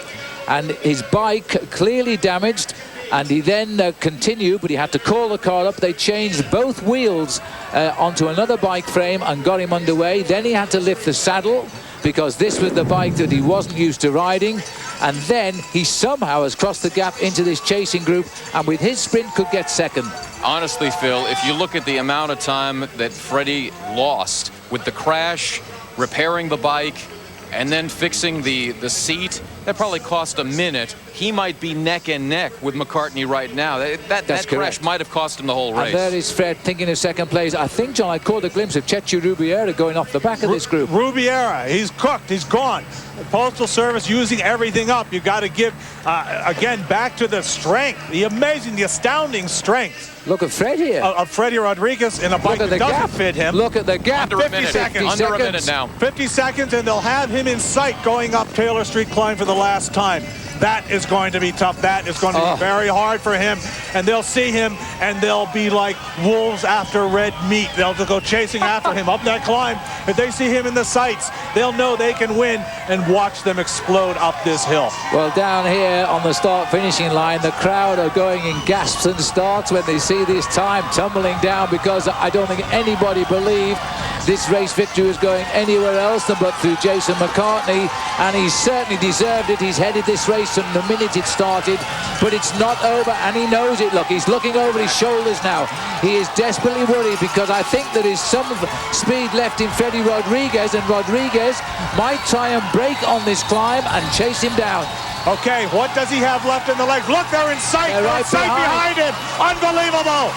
and his bike clearly damaged. And he then continued, but he had to call the car up. They changed both wheels onto another bike frame and got him underway. Then he had to lift the saddle, because this was the bike that he wasn't used to riding. And then he somehow has crossed the gap into this chasing group, and with his sprint could get second. Honestly, Phil, if you look at the amount of time that Freddie lost with the crash, repairing the bike, and then fixing the seat, that probably cost a minute. He might be neck and neck with McCartney right now. That crash might have cost him the whole race. And there is Fred thinking of second place. I think, John, I caught a glimpse of Chechu Rubiera going off the back of this group. Rubiera, he's cooked, he's gone. The Postal Service using everything up. You got to give, again, back to the strength, the amazing, the astounding strength. Look at Fred here. Of Freddie Rodriguez in a bike that doesn't fit him. Look at the gap. Under a minute. 50 seconds. Under a minute now. 50 seconds, and they'll have him in sight going up Taylor Street Climb for the last time. That is going to be tough. That is going to be very hard for him. And they'll see him, and they'll be like wolves after red meat. They'll go chasing after him up that climb. If they see him in the sights, they'll know they can win and watch them explode up this hill. Well, down here on the start-finishing line, the crowd are going in gasps and starts when they see this time tumbling down, because I don't think anybody believed this race victory was going anywhere else than but through Jason McCartney, and he certainly deserved it. He's headed this race from the minute it started, but it's not over, and he knows it. Look, he's looking over his shoulders now. He is desperately worried, because I think there is some speed left in Freddie Rodriguez, and Rodriguez might try and break on this climb and chase him down. Okay, what does he have left in the legs? Look, they're in sight. They're right behind him. Unbelievable.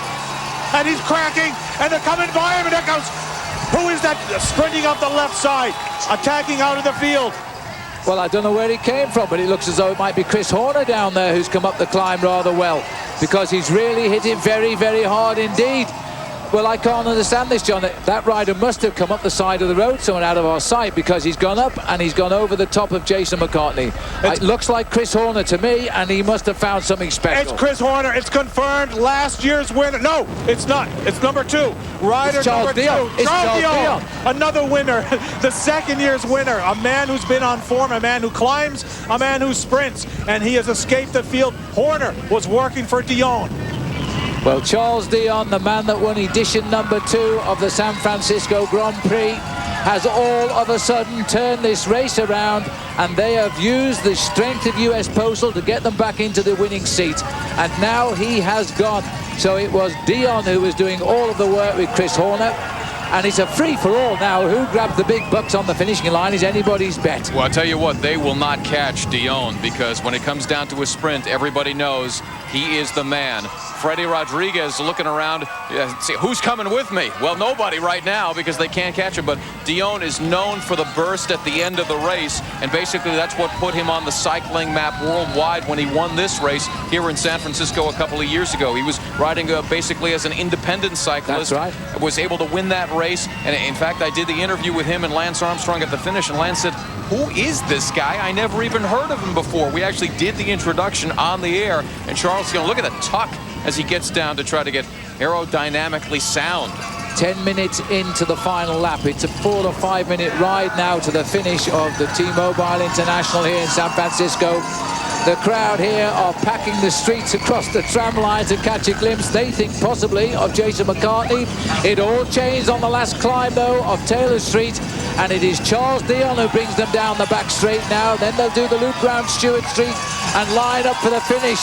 And he's cracking, and they're coming by him, and there goes. Who is that sprinting up the left side, attacking out of the field? Well, I don't know where he came from, but it looks as though it might be Chris Horner down there who's come up the climb rather well, because he's really hit it very, very hard indeed. Well, I can't understand this, John. That rider must have come up the side of the road somewhere out of our sight, because he's gone up and he's gone over the top of Jason McCartney. It looks like Chris Horner to me, and he must have found something special. It's Chris Horner. It's confirmed. Last year's winner. No, it's not. It's number 2. Rider Charles number 2. Dion. It's Charles Dion. Another winner. The second year's winner. A man who's been on form. A man who climbs. A man who sprints. And he has escaped the field. Horner was working for Dion. Well, Charles Dion, the man that won edition number 2 of the San Francisco Grand Prix, has all of a sudden turned this race around, and they have used the strength of US Postal to get them back into the winning seat. And now he has gone. So it was Dion who was doing all of the work with Chris Horner. And it's a free-for-all now. Who grabs the big bucks on the finishing line is anybody's bet. Well, I'll tell you what, they will not catch Dion, because when it comes down to a sprint, everybody knows he is the man. Freddie Rodriguez looking around, see, who's coming with me? Well, nobody right now, because they can't catch him, but Dion is known for the burst at the end of the race, and basically that's what put him on the cycling map worldwide when he won this race here in San Francisco a couple of years ago. He was riding basically as an independent cyclist. That's right. Was able to win that race, and in fact, I did the interview with him and Lance Armstrong at the finish, and Lance said, who is this guy? I never even heard of him before. We actually did the introduction on the air, and Charles, you know, look at the tuck as he gets down to try to get aerodynamically sound. 10 minutes into the final lap. It's a 4 to 5 minute ride now to the finish of the T-Mobile International here in San Francisco. The crowd here are packing the streets across the tram lines to catch a glimpse, they think possibly, of Jason McCartney. It all changed on the last climb, though, of Taylor Street, and it is Charles Dion who brings them down the back straight now. Then they'll do the loop round Stewart Street and line up for the finish.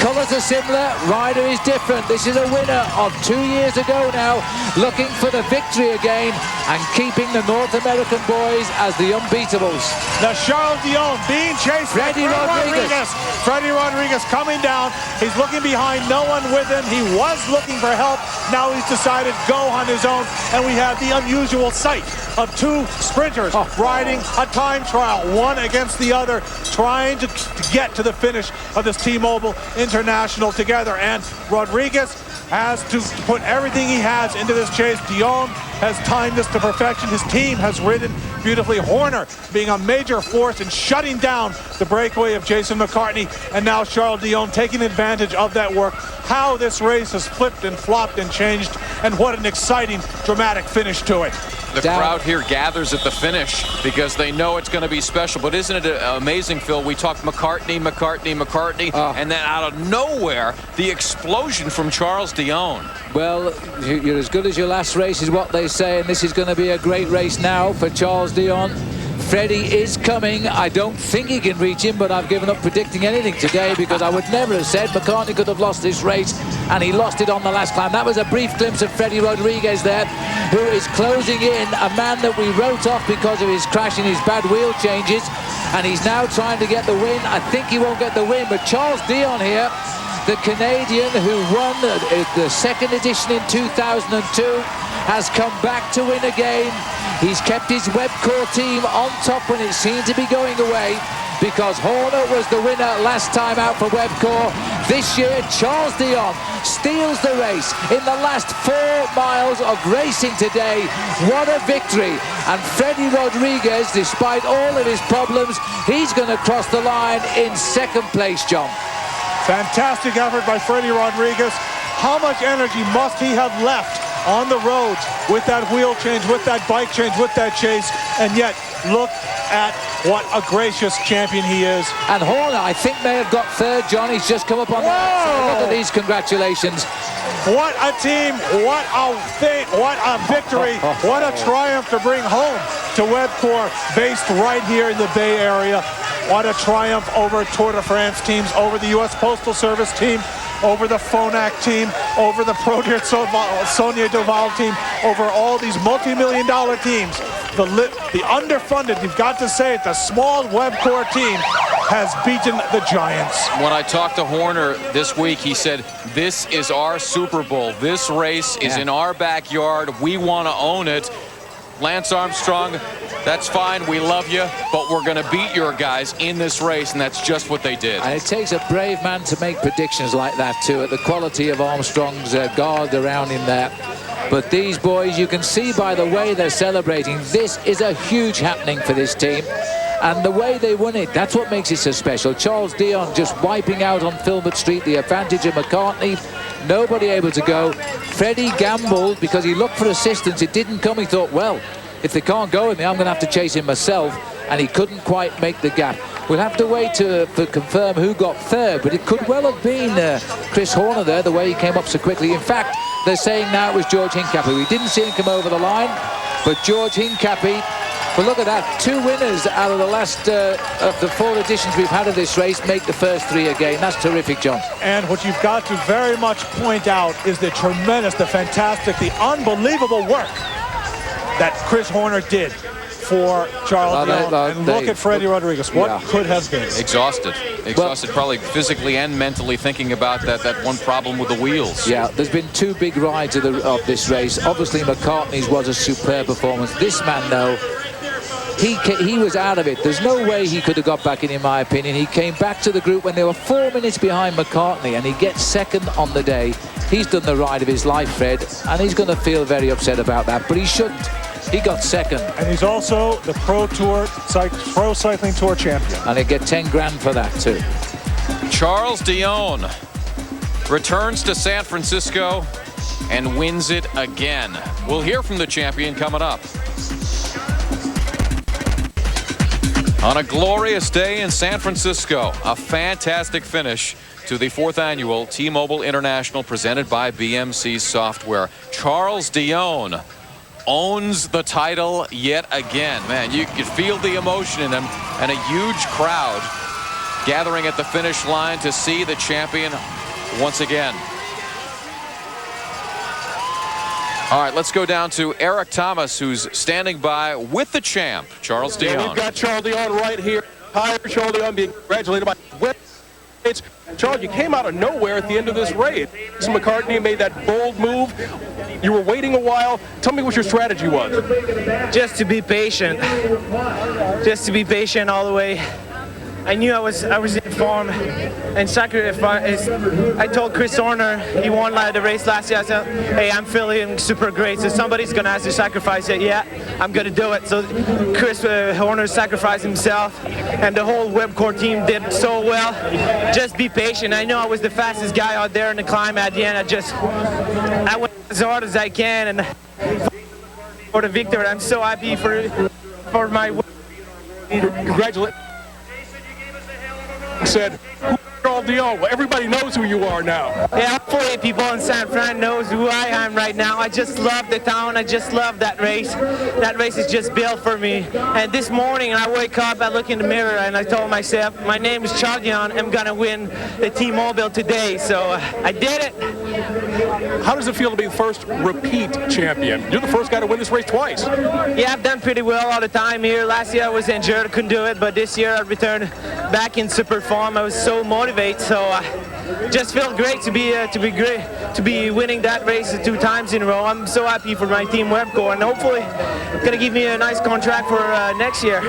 Colours are similar, rider is different. This is a winner of 2 years ago now, looking for the victory again and keeping the North American boys as the unbeatables. Now Charles Dion being chased by Freddie Rodriguez. Freddie Rodriguez coming down. He's looking behind, no one with him. He was looking for help. Now he's decided to go on his own, and we have the unusual sight of 2 sprinters riding a time trial, one against the other, trying to get to the finish of this T-Mobile International together. And Rodriguez has to put everything he has into this chase. Dion has timed this to perfection. His team has ridden beautifully. Horner being a major force in shutting down the breakaway of Jason McCartney, and now Charles Dionne taking advantage of that work. How this race has flipped and flopped and changed, and what an exciting, dramatic finish to it. The crowd here gathers at the finish because they know it's going to be special. But isn't it amazing, Phil? We talked McCartney, and then out of nowhere, the explosion from Charles Dionne. Well, you're as good as your last race is what they say, and this is going to be a great race now for Charles Dionne. Freddie is coming. I don't think he can reach him, but I've given up predicting anything today because I would never have said McCartney could have lost this race, and he lost it on the last climb. That was a brief glimpse of Freddie Rodriguez there, who is closing in, a man that we wrote off because of his crash and his bad wheel changes, and he's now trying to get the win. I think he won't get the win, but Charles Dionne here, the Canadian who won the second edition in 2002, has come back to win again. He's kept his Webcor team on top when it seemed to be going away, because Horner was the winner last time out for Webcor. This year, Charles Dionne steals the race in the last 4 miles of racing today. What a victory. And Freddie Rodriguez, despite all of his problems, he's going to cross the line in second place, John. Fantastic effort by Freddie Rodriguez. How much energy must he have left on the roads with that wheel change, with that bike change, with that chase? And yet, look at what a gracious champion he is. And Horner, I think, may have got third, John. He's just come up on the outside. Look at these congratulations. What a team, what a thing, what a victory, what a triumph to bring home to Webcor, based right here in the Bay Area. What a triumph over Tour de France teams, over the U.S. Postal Service team, over the Phonak team, over the Proteer Sonia Duval team, over all these multi-million-dollar teams. The underfunded, you've got to say it, the small Webcor team has beaten the giants. When I talked to Horner this week, he said, this is our Super Bowl. This race is in our backyard. We want to own it. Lance Armstrong, that's fine, we love you, but we're going to beat your guys in this race, and that's just what they did. And it takes a brave man to make predictions like that too, at the quality of Armstrong's guard around him there. But these boys, you can see by the way they're celebrating, this is a huge happening for this team. And the way they won it, that's what makes it so special. Charles Dionne just wiping out on Filbert Street, the advantage of McCartney. Nobody able to go. Freddie gambled because he looked for assistance. It didn't come. He thought, well, if they can't go with me, I'm going to have to chase him myself. And he couldn't quite make the gap. We'll have to wait to confirm who got third, but it could well have been Chris Horner there, the way he came up so quickly. In fact, they're saying now it was George Hincapie. We didn't see him come over the line, but George Hincapie, well, look at that. 2 winners out of the last of the 4 editions we've had of this race make the first 3 again. That's terrific, John. And what you've got to very much point out is the tremendous, the fantastic, the unbelievable work that Chris Horner did for Charles Dionne. And look at Freddie Rodriguez. What could have been? Exhausted, probably physically and mentally, thinking about that one problem with the wheels. Yeah, there's been 2 big rides of this race. Obviously, McCartney's was a superb performance. This man, though, he was out of it. There's no way he could have got back in my opinion. He came back to the group when they were 4 minutes behind McCartney, and he gets second on the day. He's done the ride of his life, Fred, and he's going to feel very upset about that, but he shouldn't. He got second. And he's also the Pro Cycling Tour champion. And he'll get 10 grand for that, too. Charles Dionne returns to San Francisco and wins it again. We'll hear from the champion coming up. On a glorious day in San Francisco, a fantastic finish to the 4th annual T-Mobile International presented by BMC Software. Charles Dionne owns the title yet again. Man, you could feel the emotion in him, and a huge crowd gathering at the finish line to see the champion once again. All right, let's go down to Eric Thomas, who's standing by with the champ, Charles Dionne. Yeah, we've got Charles Dionne right here. Hi, Charles Dionne being congratulated by It's Charles, you came out of nowhere at the end of this race. McCartney made that bold move. You were waiting a while. Tell me what your strategy was. Just to be patient. Just to be patient all the way. I knew I was in form and sacrifice. I told Chris Horner, he won the race last year. I said, hey, I'm feeling super great, so somebody's gonna have to sacrifice it. Yeah, I'm gonna do it. So Chris Horner sacrificed himself, and the whole Webcor team did so well. Just be patient. I know I was the fastest guy out there in the climb at the end. I went as hard as I can, and for the victory, I'm so happy for my. Congratulations. Said, Charles Dionne. Well, everybody knows who you are now. Yeah, 48 people in San Fran knows who I am right now. I just love the town. I just love that race. That race is just built for me. And this morning I wake up, I look in the mirror, and I told myself, my name is Charles Dionne. I'm gonna win the T-Mobile today. So I did it. How does it feel to be the first repeat champion? You're the first guy to win this race twice. Yeah, I've done pretty well all the time here. Last year I was injured, couldn't do it, but this year I returned back in super form. I was so motivated, so just felt great to be winning that race 2 times in a row. I'm so happy for my team Webcor, and hopefully it's gonna give me a nice contract for next year.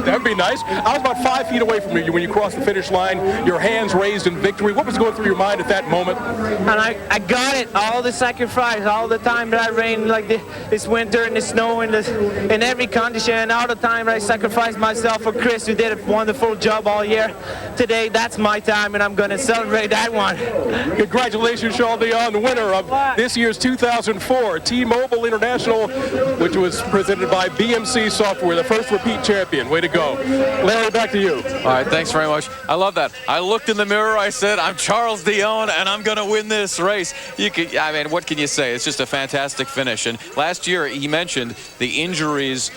That'd be nice. I was about 5 feet away from you when you crossed the finish line, your hands raised in victory. What was going through your mind at that moment? And I got it. All the sacrifice, all the time that I ran like this winter in the snow, in every condition, all the time I sacrificed myself for Chris, who did a wonderful job all year. Today, that's my time, and I'm going to celebrate that one. Congratulations, Charles Dionne, the winner of this year's 2004 T-Mobile International, which was presented by BMC Software, the first repeat champion. Way to go. Larry, back to you. All right, thanks very much. I love that. I looked in the mirror, I said, I'm Charles Dionne, and I'm going to win this race. I mean, what can you say? It's just a fantastic finish. And last year, he mentioned the injuries.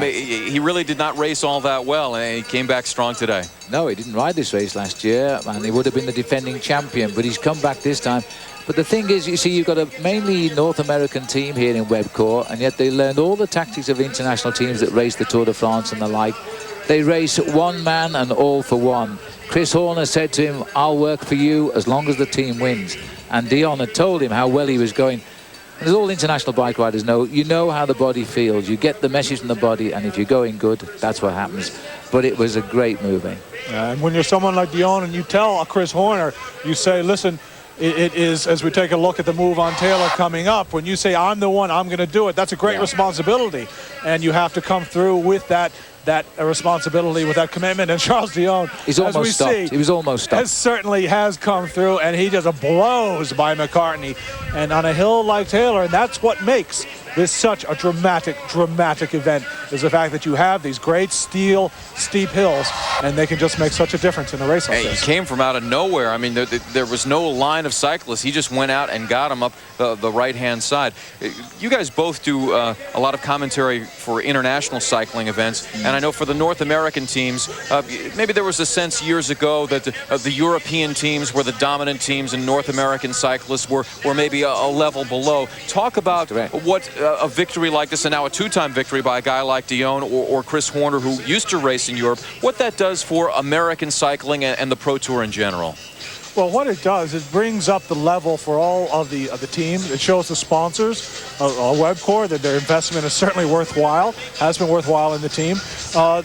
He really did not race all that well, and he came back strong today. No, he didn't ride this race last year, and he would have been the defending champion, but he's come back this time. But the thing is, you see, you've got a mainly North American team here in Webcor, and yet they learned all the tactics of international teams that race the Tour de France and the like. They race one man and all for one. Chris Horner said to him, I'll work for you as long as the team wins. And Dionne had told him how well he was going. As all international bike riders know, you know how the body feels. You get the message from the body, and if you're going good, that's what happens. But it was a great movie. And when you're someone like Dionne and you tell Chris Horner, you say, listen, it is, as we take a look at the move on Taylor coming up, when you say, I'm the one, I'm going to do it, that's a great responsibility. And you have to come through with that responsibility, with that commitment. And Charles Dionne, he's almost stopped. He was almost stopped. Certainly has come through, and he just blows by McCartney. And on a hill like Taylor, and that's what makes this such a dramatic event, is the fact that you have these great steep hills, and they can just make such a difference in a race like this. He came from out of nowhere. I mean, there was no line of cyclists. He just went out and got him up the right-hand side. You guys both do a lot of commentary for international cycling events, and I know for the North American teams, maybe there was a sense years ago that the European teams were the dominant teams and North American cyclists were maybe a level below. Talk about what a victory like this, and now a 2-time victory by a guy like Dionne or Chris Horner, who used to race in Europe, what that does for American cycling and the Pro Tour in general. Well, what it does is brings up the level for all of the teams. It shows the sponsors of Webcor that their investment is certainly worthwhile, has been worthwhile in the team.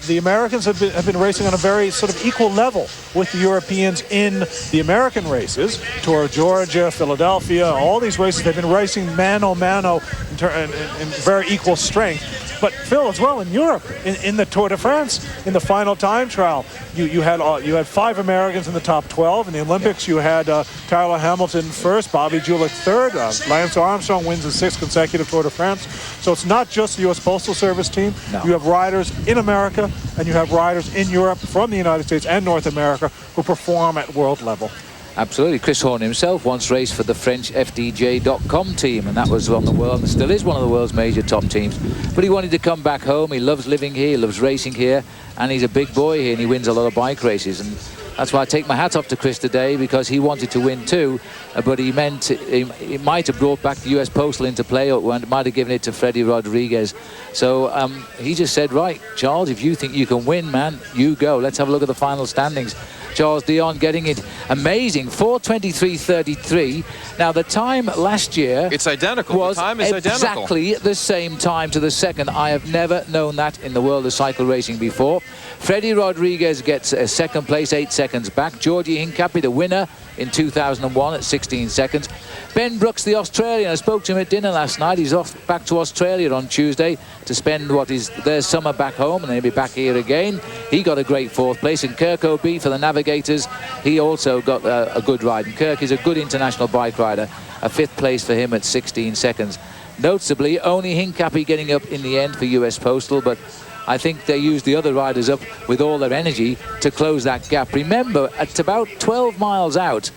The Americans have been racing on a very sort of equal level with the Europeans in the American races. Tour of Georgia, Philadelphia, all these races, they've been racing mano-mano in very equal strength. But Phil, as well in Europe, in the Tour de France, in the final time trial, you had 5 Americans in the top 12. In the Olympics, you had Tyler Hamilton first, Bobby Julich third. Lance Armstrong wins his 6th consecutive Tour de France. So it's not just the U.S. Postal Service team. No. You have riders in America, and you have riders in Europe from the United States and North America who perform at world level. Absolutely. Chris Horner himself once raced for the French FDJ.com team, and that was on the world, and still is one of the world's major top teams. But he wanted to come back home. He loves living here, he loves racing here, and he's a big boy here, and he wins a lot of bike races. And that's why I take my hat off to Chris today, because he wanted to win too, but he might have brought back the US Postal into play, or might have given it to Freddie Rodriguez. So he just said, right, Charles, if you think you can win, man, you go. Let's have a look at the final standings. Charles Dion getting it amazing, 4:23.33. Now, the time last year... It's identical. Was the time is identical. Exactly the same time to the second. I have never known that in the world of cycle racing before. Freddie Rodriguez gets a second place, 8 seconds back. Georgie Hincapie, the winner in 2001 at 16 seconds. Ben Brooks, the Australian, I spoke to him at dinner last night. He's off back to Australia on Tuesday to spend what is their summer back home, and then he'll be back here again. He got a great 4th place. And Kirk O'Bee for the Navigators, he also got a good ride. And Kirk is a good international bike rider. A 5th place for him at 16 seconds. Noticeably, only Hincapie getting up in the end for US Postal, but I think they used the other riders up with all their energy to close that gap. Remember, at about 12 miles out,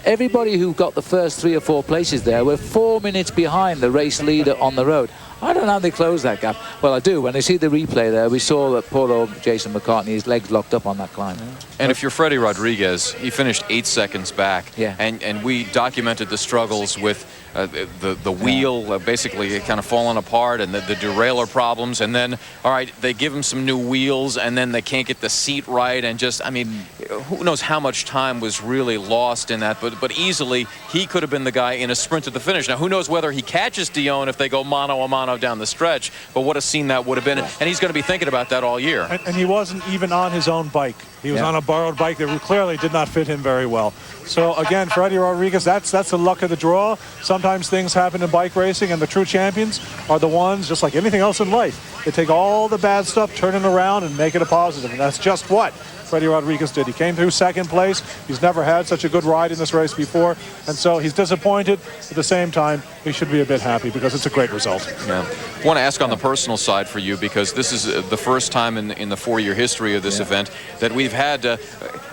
everybody who got the first 3 or 4 places there were 4 minutes behind the race leader on the road. I don't know how they closed that gap. Well, I do. When I see the replay there, we saw that poor old Jason McCartney, his legs locked up on that climb. And if you're Freddie Rodriguez, he finished 8 seconds back. Yeah. And we documented the struggles with the wheel basically kind of falling apart, and the derailleur problems. And then, all right, they give him some new wheels, and then they can't get the seat right. And just, I mean, who knows how much time was really lost in that. But easily, he could have been the guy in a sprint to the finish. Now, who knows whether he catches Dion if they go mano-a-mano down the stretch. But what a scene that would have been. And he's going to be thinking about that all year. And he wasn't even on his own bike. He was on a borrowed bike that clearly did not fit him very well. So again, Freddie Rodriguez, that's the luck of the draw. Sometimes things happen in bike racing, and the true champions are the ones, just like anything else in life, they take all the bad stuff, turn it around, and make it a positive. And that's just what Freddie Rodriguez did. He came through 2nd place. He's never had such a good ride in this race before, and so he's disappointed. At the same time, he should be a bit happy because it's a great result. Yeah. I want to ask on the personal side for you, because this is the first time in the 4-year history of this event that we've had.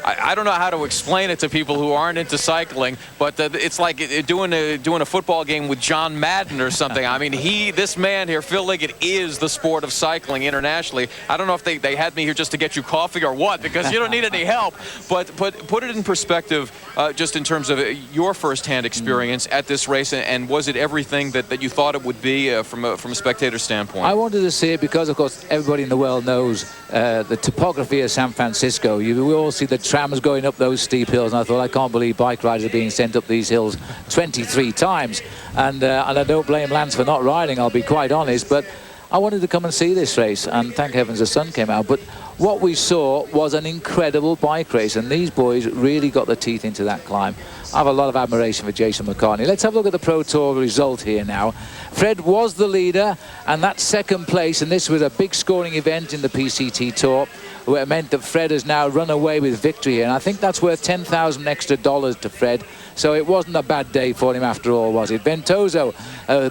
I don't know how to explain it to people who aren't into cycling, but it's like doing a football game with John Madden or something. I mean, this man here, Phil Liggett, is the sport of cycling internationally. I don't know if they had me here just to get you coffee or what, because you don't need any help. But put it in perspective, just in terms of your firsthand experience at this race, and was it everything that you thought it would be from a spectator standpoint? I wanted to see it because, of course, everybody in the world knows the topography of San Francisco. We all see the trams going up those steep hills, and I thought, I can't believe bike riders are being sent up these hills 23 times. And I don't blame Lance for not riding, I'll be quite honest, but I wanted to come and see this race, and thank heavens the sun came out. But what we saw was an incredible bike race, and these boys really got the teeth into that climb. I have a lot of admiration for Jason McCartney. Let's have a look at the Pro Tour result here now. Fred was the leader, and that's 2nd place, and this was a big scoring event in the PCT Tour, where it meant that Fred has now run away with victory here, and I think that's worth $10,000 extra to Fred. So it wasn't a bad day for him after all, was it? Ventoso,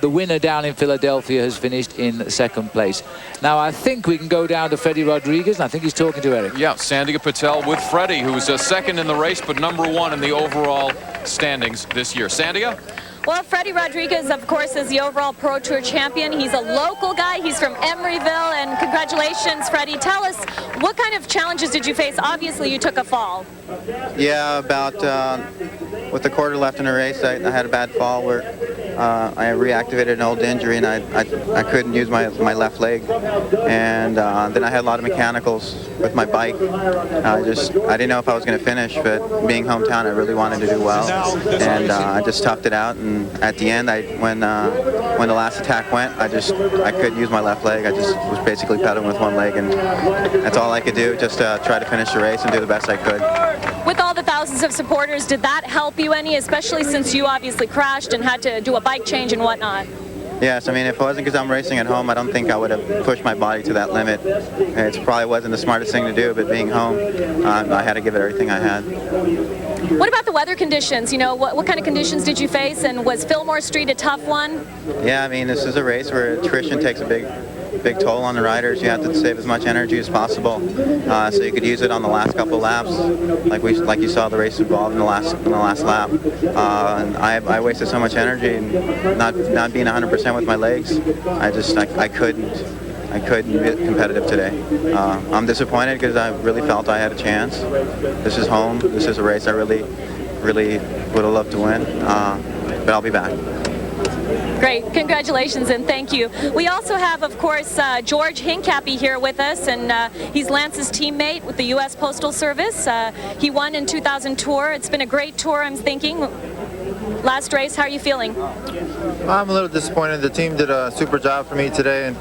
the winner down in Philadelphia, has finished in 2nd place. Now, I think we can go down to Freddie Rodriguez, and I think he's talking to Eric. Yeah, Sandia Patel with Freddie, who was 2nd in the race, but #1 in the overall standings this year. Sandia? Well, Freddie Rodriguez, of course, is the overall Pro Tour champion. He's a local guy. He's from Emeryville, and congratulations, Freddie. Tell us, what kind of challenges did you face? Obviously, you took a fall. Yeah, about with the quarter left in the race, I had a bad fall where I reactivated an old injury, and I couldn't use my left leg. And then I had a lot of mechanicals with my bike. I didn't know if I was going to finish, but being hometown, I really wanted to do well. And I just toughed it out. And at the end, when the last attack went, I couldn't use my left leg. I just was basically pedaling with one leg, and that's all I could do, just try to finish the race and do the best I could. With all the thousands of supporters, did that help you any, especially since you obviously crashed and had to do a bike change and whatnot? Yes, I mean, if it wasn't because I'm racing at home, I don't think I would have pushed my body to that limit. It probably wasn't the smartest thing to do, but being home, I had to give it everything I had. What about the weather conditions? You know, what kind of conditions did you face, and was Fillmore Street a tough one? Yeah, I mean, this is a race where attrition takes a big toll on the riders. You have to save as much energy as possible, so you could use it on the last couple laps, like you saw the race evolve in the last lap. And I wasted so much energy, and not being 100% with my legs. I couldn't be competitive today. I'm disappointed because I really felt I had a chance. This is home. This is a race I really would have loved to win, but I'll be back. Great. Congratulations and thank you. We also have, of course, George Hincapie here with us, and he's Lance's teammate with the U.S. Postal Service. He won in 2000 Tour. It's been a great tour, I'm thinking. Last race, how are you feeling? I'm a little disappointed. The team did a super job for me today, and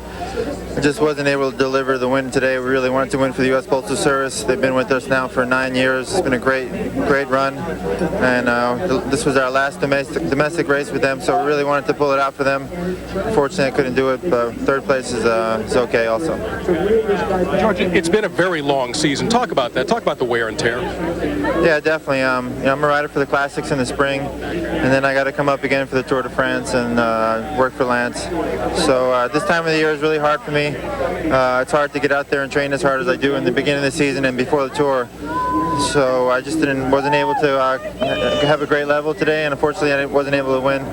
I just wasn't able to deliver the win today. We really wanted to win for the U.S. Postal Service. They've been with us now for 9 years. It's been a great run, and this was our last domestic race with them, so we really wanted to pull it out for them. Unfortunately, I couldn't do it, but third place is okay also. George, it's been a very long season. Talk about that. Talk about the wear and tear. Yeah, definitely. I'm a rider for the Classics in the spring, and then I got to come up again for the Tour de France and work for Lance. So this time of the year is really hard for me. It's hard to get out there and train as hard as I do in the beginning of the season and before the Tour. So I just wasn't able to have a great level today, and unfortunately I wasn't able to win.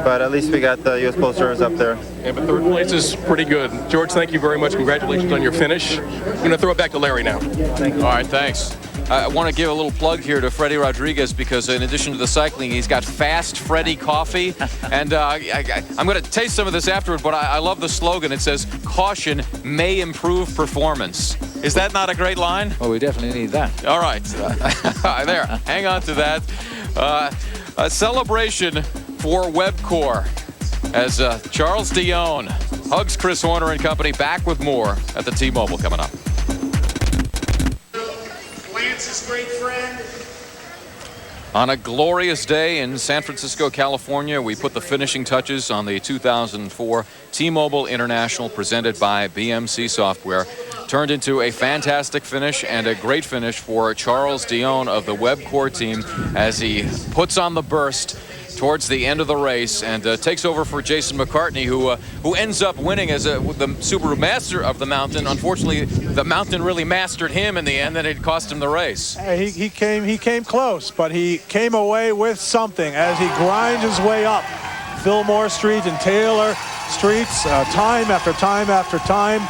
But at least we got the U.S. Postal Service up there. Yeah, but third place is pretty good. George, thank you very much. Congratulations on your finish. I'm going to throw it back to Larry now. Thank you. All right, thanks. I want to give a little plug here to Freddie Rodriguez, because in addition to the cycling, he's got Fast Freddy coffee. And I'm going to taste some of this afterward, but I love the slogan. It says, "Caution may improve performance." Is that not a great line? Well, we definitely need that. All right. There. Hang on to that. A celebration for Webcor as Charles Dionne hugs Chris Horner and company. Back with more at the T-Mobile coming up. Lance's great friend. On a glorious day in San Francisco, California, we put the finishing touches on the 2004 T-Mobile International presented by BMC Software. Turned into a fantastic finish and a great finish for Charles Dionne of the Webcor team as he puts on the burst towards the end of the race and takes over for Jason McCartney, who ends up winning as the Subaru Master of the Mountain. Unfortunately, the Mountain really mastered him in the end, and it cost him the race. He came close, but he came away with something as he grinds his way up Fillmore Street and Taylor Streets, time after time after time.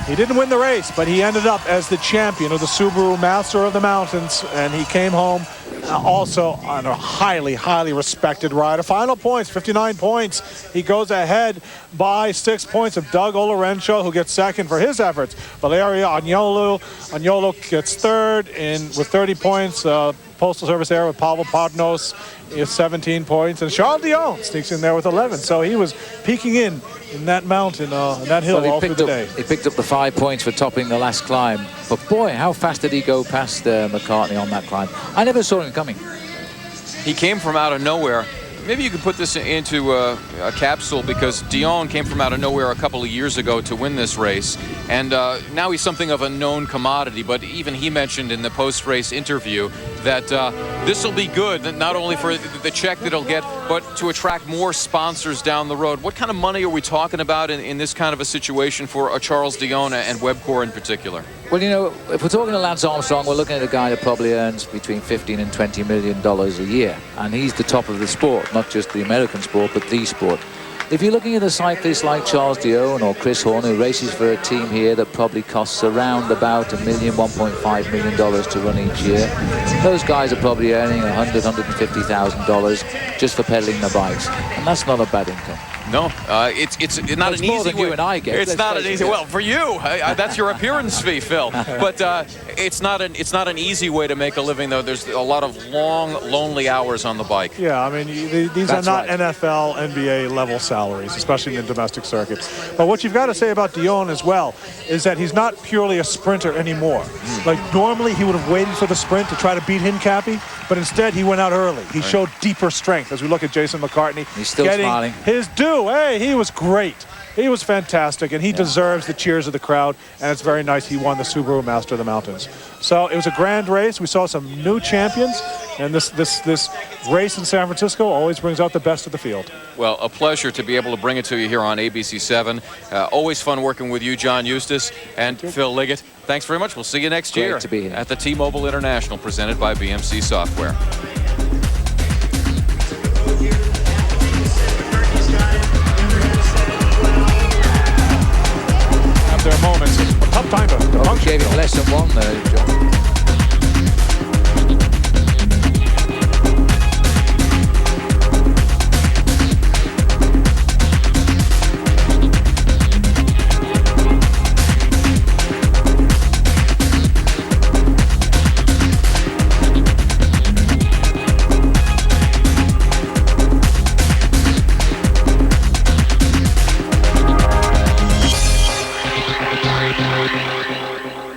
He didn't win the race, but he ended up as the champion of the Subaru Master of the Mountains, and he came home also on a highly, highly respected rider. Final points, 59 points. He goes ahead by 6 points of Doug Olarencho, who gets second for his efforts. Valerio Agnolo gets third with 30 points. Postal Service there with Pavel Podnos is 17 points, and Charles Dionne sneaks in there with 11. So he was peeking in that mountain, that hill all through the day. He picked up the 5 points for topping the last climb. But boy, how fast did he go past McCartney on that climb? I never saw him coming. He came from out of nowhere. Maybe you could put this into a capsule, because Dionne came from out of nowhere a couple of years ago to win this race, and now he's something of a known commodity. But even he mentioned in the post-race interview that this will be good, not only for the check that he'll get, but to attract more sponsors down the road. What kind of money are we talking about in this kind of a situation for Charles Dionne and Webcor in particular? Well, you know, if we're talking to Lance Armstrong, we're looking at a guy that probably earns between $15 and $20 million a year. And he's the top of the sport, not just the American sport, but the sport. If you're looking at a cyclist like Charles Dionne or Chris Horner, who races for a team here that probably costs around about $1.5 million to run each year, those guys are probably earning $150,000 just for pedaling their bikes. And that's not a bad income. No, it's not an easy more than way. you and I get. It's not an easy. Well, for you, that's your appearance fee, Phil. But it's not an easy way to make a living, though. There's a lot of long, lonely hours on the bike. Yeah, I mean, these are not NFL, NBA level salaries, especially in the domestic circuit. But what you've got to say about Dionne as well is that he's not purely a sprinter anymore. Like normally he would have waited for the sprint to try to beat Hincapie, but instead he went out early. He showed deeper strength as we look at Jason McCartney. He's still getting smiling. His due. Hey, he was great. He was fantastic, and he deserves the cheers of the crowd, and it's very nice he won the Subaru Master of the Mountains. So it was a grand race. We saw some new champions, and this race in San Francisco always brings out the best of the field. Well, a pleasure to be able to bring it to you here on ABC7. Always fun working with you, John Eustace, and Phil Liggett. Thanks very much. We'll see you next year to be here at the T-Mobile International presented by BMC Software. Their moments. A tough time to Gave him less than one, John.